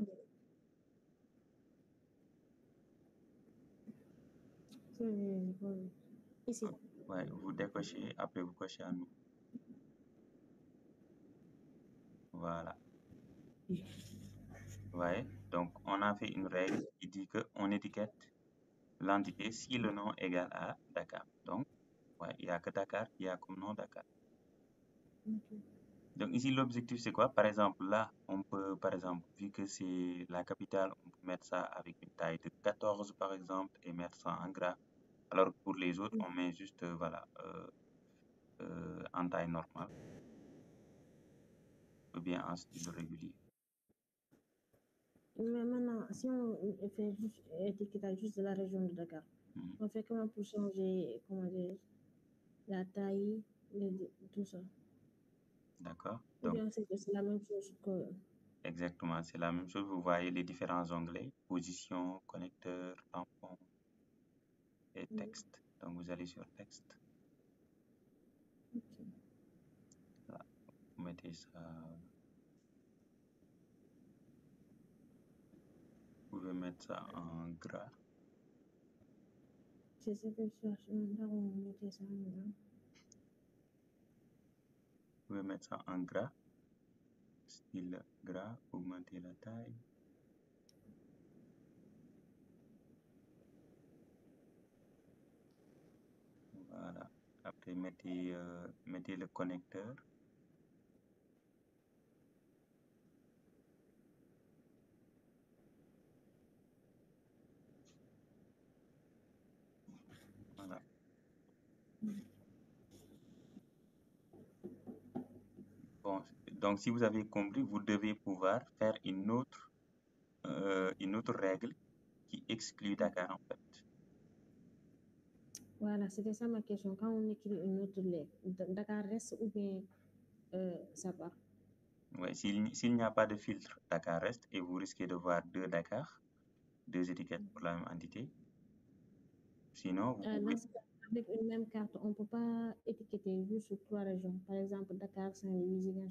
Ici. Ouais, vous décochez, après vous cochez à nous. Voilà. Ouais, donc on a fait une règle qui dit qu'on étiquette l'entité si le nom est égal à Dakar. Donc, ouais, il n'y a que Dakar qui a comme nom Dakar. Ok. Donc ici, l'objectif, c'est quoi? Par exemple, là, on peut, par exemple, vu que c'est la capitale, on peut mettre ça avec une taille de 14, par exemple, et mettre ça en gras. Alors que pour les autres, on met juste, voilà, en taille normale, ou bien en style régulier. Mais maintenant, si on fait juste étiquetage juste de la région de Dakar, Mhm. on fait comment pour changer, comment dire, la taille, tout ça? D'accord? Ou Donc, bien c'est la même chose que... exactement, c'est la même chose. Vous voyez les différents onglets, position, connecteur, tampon et texte. Donc, vous allez sur texte. Ok. Là, vous mettez ça. Vous pouvez mettre ça en gras. C'est ce que je cherche. Là, on mettait ça en gras. Vous pouvez mettre ça en gras, style gras, augmenter la taille. Voilà. Après, mettez le connecteur. Voilà. Bon, donc si vous avez compris, vous devez pouvoir faire une autre règle qui exclut Dakar en fait. Voilà, c'était ça ma question. Quand on écrit une autre lettre, Dakar reste ou bien ça part? Ouais, s'il n'y a pas de filtre, Dakar reste et vous risquez de voir deux Dakar, deux étiquettes pour la même entité. Sinon, vous pouvez. Dans ce cas, avec une même carte, on ne peut pas étiqueter juste sur 3 régions. Par exemple, Dakar, Saint-Louis, Ziguinchor.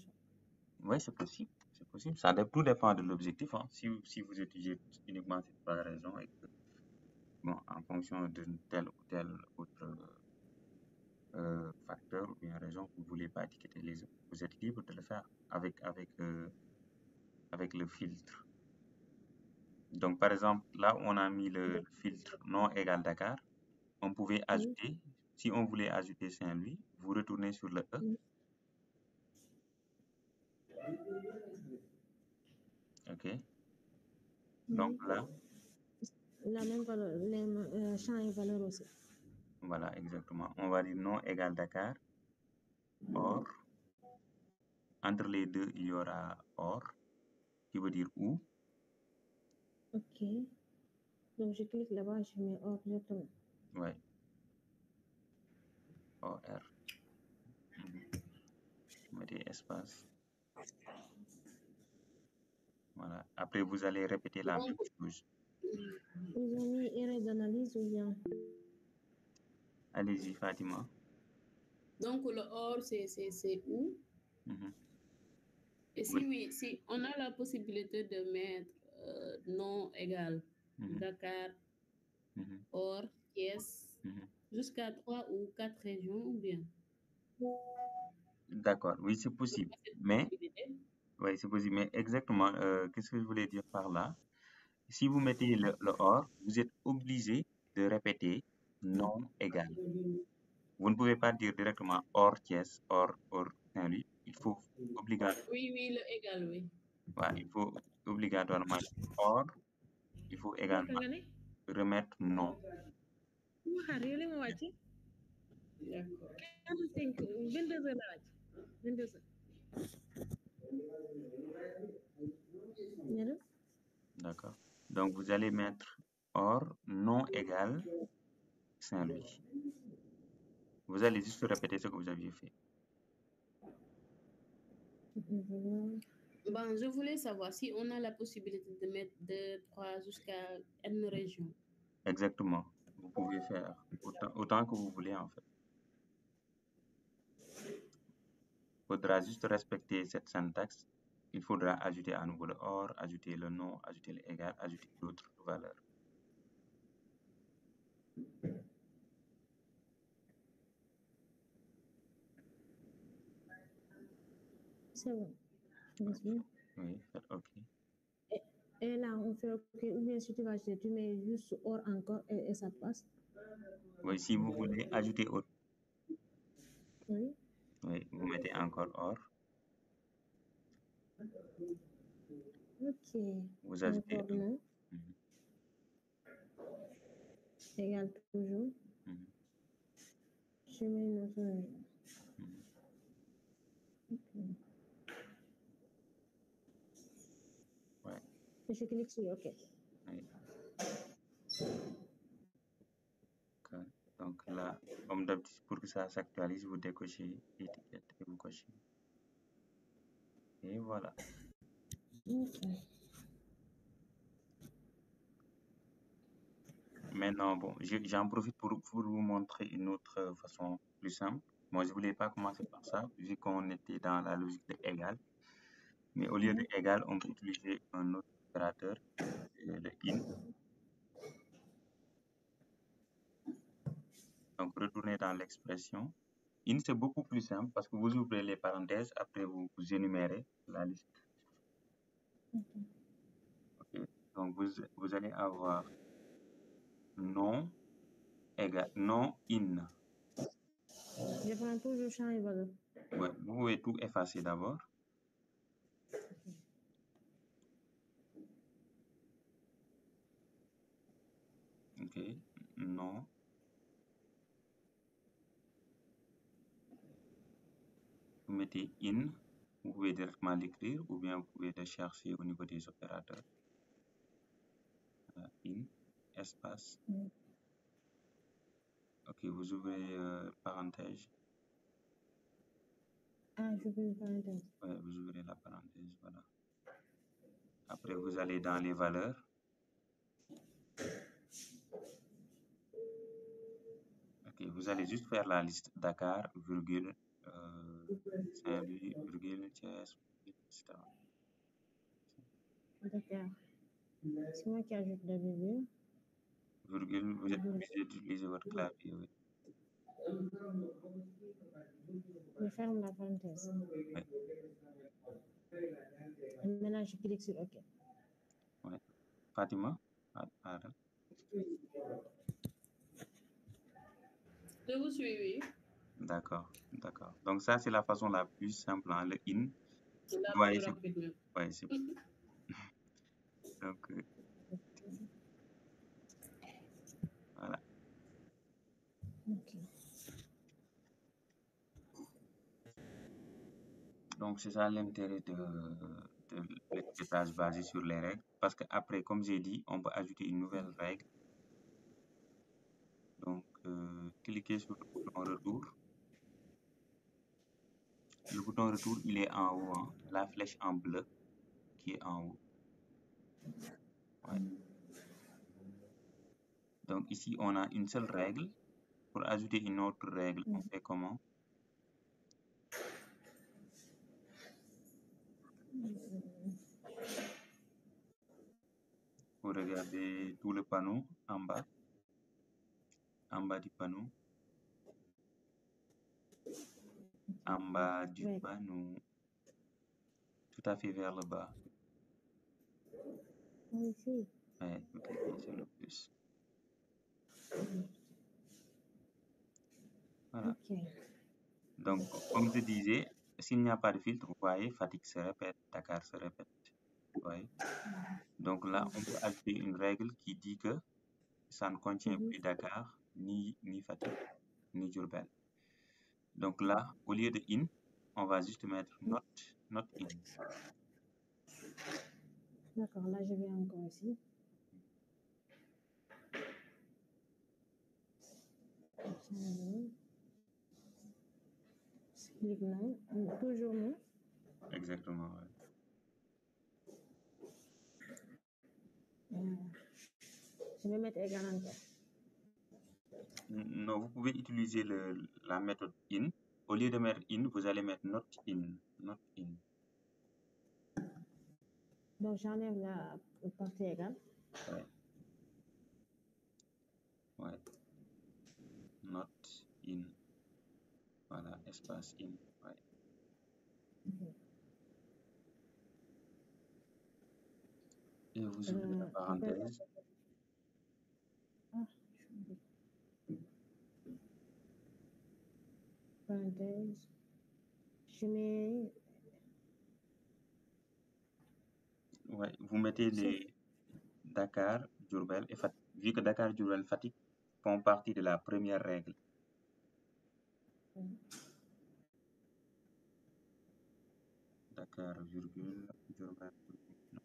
Oui, c'est possible. C'est possible. Tout dépend de l'objectif. Hein. Si vous utilisez uniquement ces trois raisons et que, bon, en fonction d'une telle ou telle autre facteur ou bien raison, vous ne voulez pas étiqueter les autres, vous êtes libre de le faire avec le filtre. Donc, par exemple, là où on a mis le filtre non égal Dakar, on pouvait ajouter, si on voulait ajouter Saint-Louis, vous retournez sur le E. OK. Donc là, La même valeur, les champs et valeurs aussi. voilà, exactement. On va dire non égal Dakar, or. Entre les deux, il y aura or, qui veut dire ou. Ok. Donc, je clique là-bas, je mets hors directement. Ouais. OR. Mettez espace. Voilà. Après, vous allez répéter la même chose. Ils ont mis erreur d'analyse ou bien? Allez-y, Fatima. Donc, le or, c'est où? Mhm. Et si oui, si on a la possibilité de mettre nom égal Mhm. Dakar, Mhm. or, Thiès, Mhm. jusqu'à 3 ou 4 régions ou bien? D'accord, oui, c'est possible. Mais, oui, c'est possible. Mais exactement, qu'est-ce que je voulais dire par là? Si vous mettez le or, vous êtes obligé de répéter nom égal. Vous ne pouvez pas dire directement or Thiès, or Saint-Louis. Il faut obligatoirement. Oui, le égal, oui. Voilà, il faut obligatoirement or, il faut également remettre non. D'accord. 22 heures la wàcc 22 heures. D'accord. Donc, vous allez mettre or non égal Saint-Louis. Vous allez juste répéter ce que vous aviez fait. Bon, je voulais savoir si on a la possibilité de mettre de 3 jusqu'à N régions. Exactement. Vous pouvez faire autant que vous voulez, en fait. Il faudra juste respecter cette syntaxe. Il faudra ajouter à nouveau le or, ajouter le non, ajouter le égal, ajouter d'autres valeurs. C'est bon. Je me suis. Oui, faites OK. Et là, on fait OK. Ou bien si tu vas acheter, tu mets juste or encore et ça passe. Oui, si vous voulez ajouter autre, Oui. oui, vous mettez encore or, OK. vous ajoutez Encore non. Mhm, Égal toujours. mhm, Je mets une autre. mhm. OK. Ouais, Et je clique sur OK. oui. Ok. Donc là, comme d'habitude, pour que ça s'actualise, vous décochez étiquette et vous cochez. Et voilà. OK. Maintenant, bon, j'en profite pour vous montrer une autre façon plus simple. Moi, je voulais pas commencer par ça, vu qu'on était dans la logique de égal. Mais au lieu de égal, on peut utiliser un autre opérateur, le in. Donc, retournez dans l'expression. In, c'est beaucoup plus simple parce que vous ouvrez les parenthèses, après vous énumérez la liste. Ok. Donc, vous allez avoir non égal, non in. Je prends toujours champ et valeur. Ouais, vous pouvez tout effacer d'abord. Ok, non. Vous mettez in, vous pouvez directement l'écrire ou bien vous pouvez le chercher au niveau des opérateurs. In, espace. Ok, vous ouvrez parenthèse. Ah, je peux une parenthèse. Ouais, vous ouvrez la parenthèse, voilà. Après, vous allez dans les valeurs. Ok, vous allez juste faire la liste Dakar, virgule, Saint-Louis, virgule, Thiès, etc. D'accord. C'est moi qui ajoute la virgule. Virgule, vous êtes obligé d'utiliser votre clavier, oui. Je ferme la parenthèse. Ouais, Et maintenant, je clique sur OK. ouais. Fatima, Ada. Je vous suis, oui. D'accord, d'accord. Donc ça, c'est la façon la plus simple, hein, le in. C'est la Vous voyez, plus rapide même. ouais, c'est donc voilà. OK. Donc c'est ça l'intérêt de l'étiquetage basé sur les règles. Parce qu'après, comme j'ai dit, on peut ajouter une nouvelle règle. Donc cliquez sur le bouton retour. Le bouton retour, il est en haut, hein. La flèche en bleu qui est en haut. Ouais. Donc ici, on a une seule règle. Pour ajouter une autre règle, on fait comment? Vous regardez tout le panneau en bas du panneau, en bas du Oui. panneau, tout à fait vers le bas. Ici. Ouais, vous cliquez sur le plus. Voilà. OK. Donc, comme je disais, s'il n'y a pas de filtre, vous voyez, Fatick se répète, Dakar se répète. Vous voyez? Donc là, on peut ajouter une règle qui dit que ça ne contient plus Dakar, ni Fatick, ni Diourbel. Donc là, au lieu de in, on va juste mettre not in. D'accord, là, je vais encore ici. Clique non. Toujours non. Exactement. Ouais. Je vais mettre égal encore. Non, vous pouvez utiliser la méthode in. Au lieu de mettre in, vous allez mettre not in. Not in. Donc, j'enlève la partie égale. Ouais. Ouais. Not in. Voilà, espace in. Ouais. Et vous ouvrez la Après, parenthèse. ah, parenthèse. Je mets Ouais, vous mettez sauf. les Dakar, Diourbel et Fatick. Vu que Dakar, Diourbel, Fatick font partie de la première règle. Dakar, virgule, Diourbel, virgule.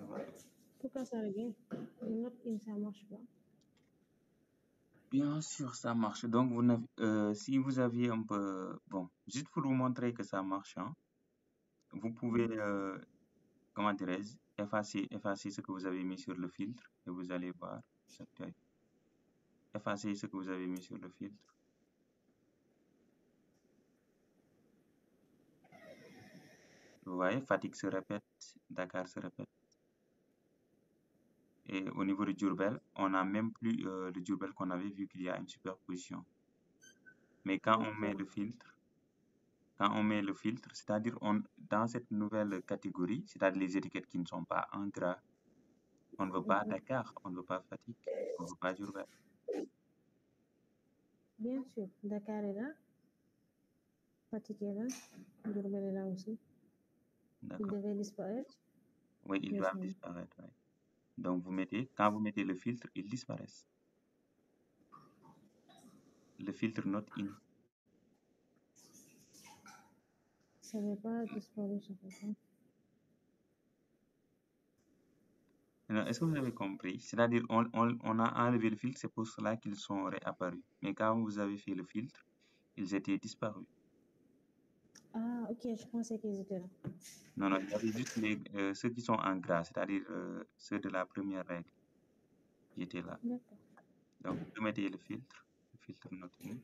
Voilà. Pourquoi ça revient? Not in, ça marche pas. Bien sûr, ça marche. Donc, si vous aviez un peu... Bon, juste pour vous montrer que ça marche, hein, vous pouvez, comment dirais-je, effacer ce que vous avez mis sur le filtre et vous allez voir. Effacer ce que vous avez mis sur le filtre. Vous voyez, Fatick se répète, Dakar se répète. Et au niveau de Diourbel, on n'a même plus le Diourbel qu'on avait vu qu'il y a une superposition. Mais quand on met le filtre, c'est-à-dire dans cette nouvelle catégorie, c'est-à-dire les étiquettes qui ne sont pas en gras, on ne veut pas Dakar, on ne veut pas Fatick, on ne veut pas Diourbel. Bien sûr, Dakar est là, Fatick est là, Diourbel est là aussi. Ils D'accord. devaient disparaître. Oui, ils Mais doivent ça- disparaître. Ouais. Donc, quand vous mettez le filtre, ils disparaissent. Le filtre not in. Ça n'avait pas disparu, ça fait pas. Alors, est-ce que vous avez compris? C'est-à-dire, on a enlevé le filtre, c'est pour cela qu'ils sont réapparus. Mais quand vous avez fait le filtre, ils étaient disparus. Ah, ok, je pensais qu'ils étaient là. Non, il y avait juste ceux qui sont en gras, c'est-à-dire ceux de la première règle qui étaient là. D'accord. Donc, vous mettez le filtre not in.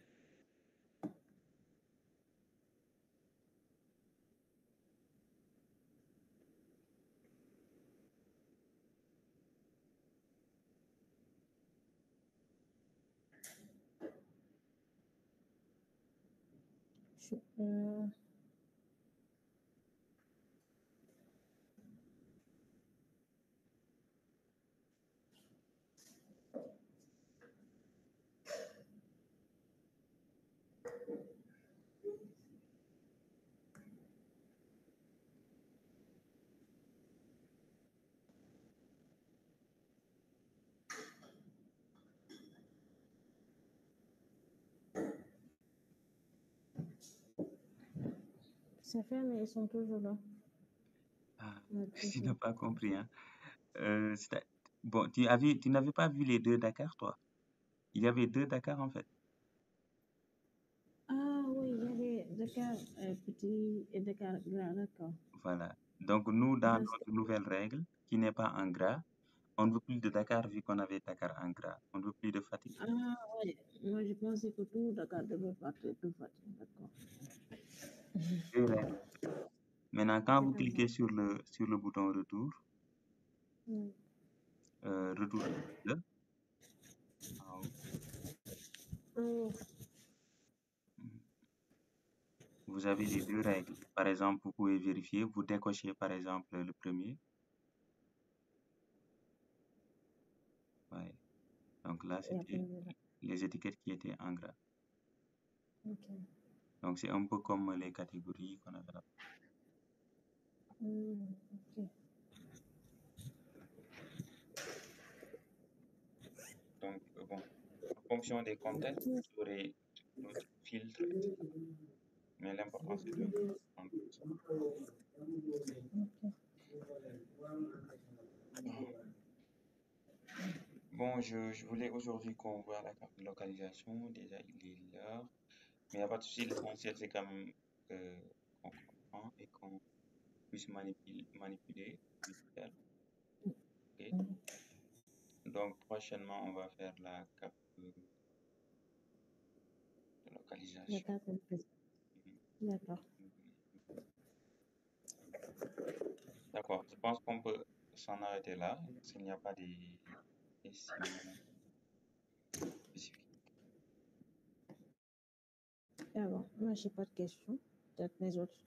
Je- C'est fait, mais ils sont toujours là. Ah, Ouais, je n'ai pas compris. Hein. Bon, tu n'avais pas vu les deux Dakar, toi? Il y avait deux Dakar, en fait. Ah oui, il y avait Dakar petit et Dakar grand, d'accord. Voilà. Donc, nous, dans Ça, notre nouvelle règle, qui n'est pas en gras, on ne veut plus de Dakar vu qu'on avait Dakar en gras. On ne veut plus de Fatick. Ah oui, moi je pensais que tout Dakar devait partir tout Fatick, d'accord. Deux règles. Maintenant, quand C'est vous comme ça. cliquez sur le bouton retour, Mm. retour le en haut, Oh, vous avez les deux règles. Par exemple, vous pouvez vérifier, vous décochez par exemple le premier. Ouais. Donc là, et après, c'était les étiquettes qui étaient en gras. ok. Donc c'est un peu comme les catégories qu'on avait là. Ok. Donc bon, en fonction des contextes, vous aurez d'autres filtres, etc. Mais l'important c'est de prendre tout ça. Bon, je voulais aujourd'hui qu'on voit la carte de localisation. Déjà, il est l'heure. Mais il n'y a pas de souci. L'essentiel, c'est quand même qu'on comprend et qu'on puisse manipuler le logiciel. Ok. Donc, prochainement, on va faire la carte de localisation. D'accord. D'accord. pense qu'on peut s'en arrêter là, s'il n'y a pas des questions spécifiques. Ah bon, moi, j'ai pas de questions. Peut-être les autres.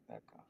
D'accord.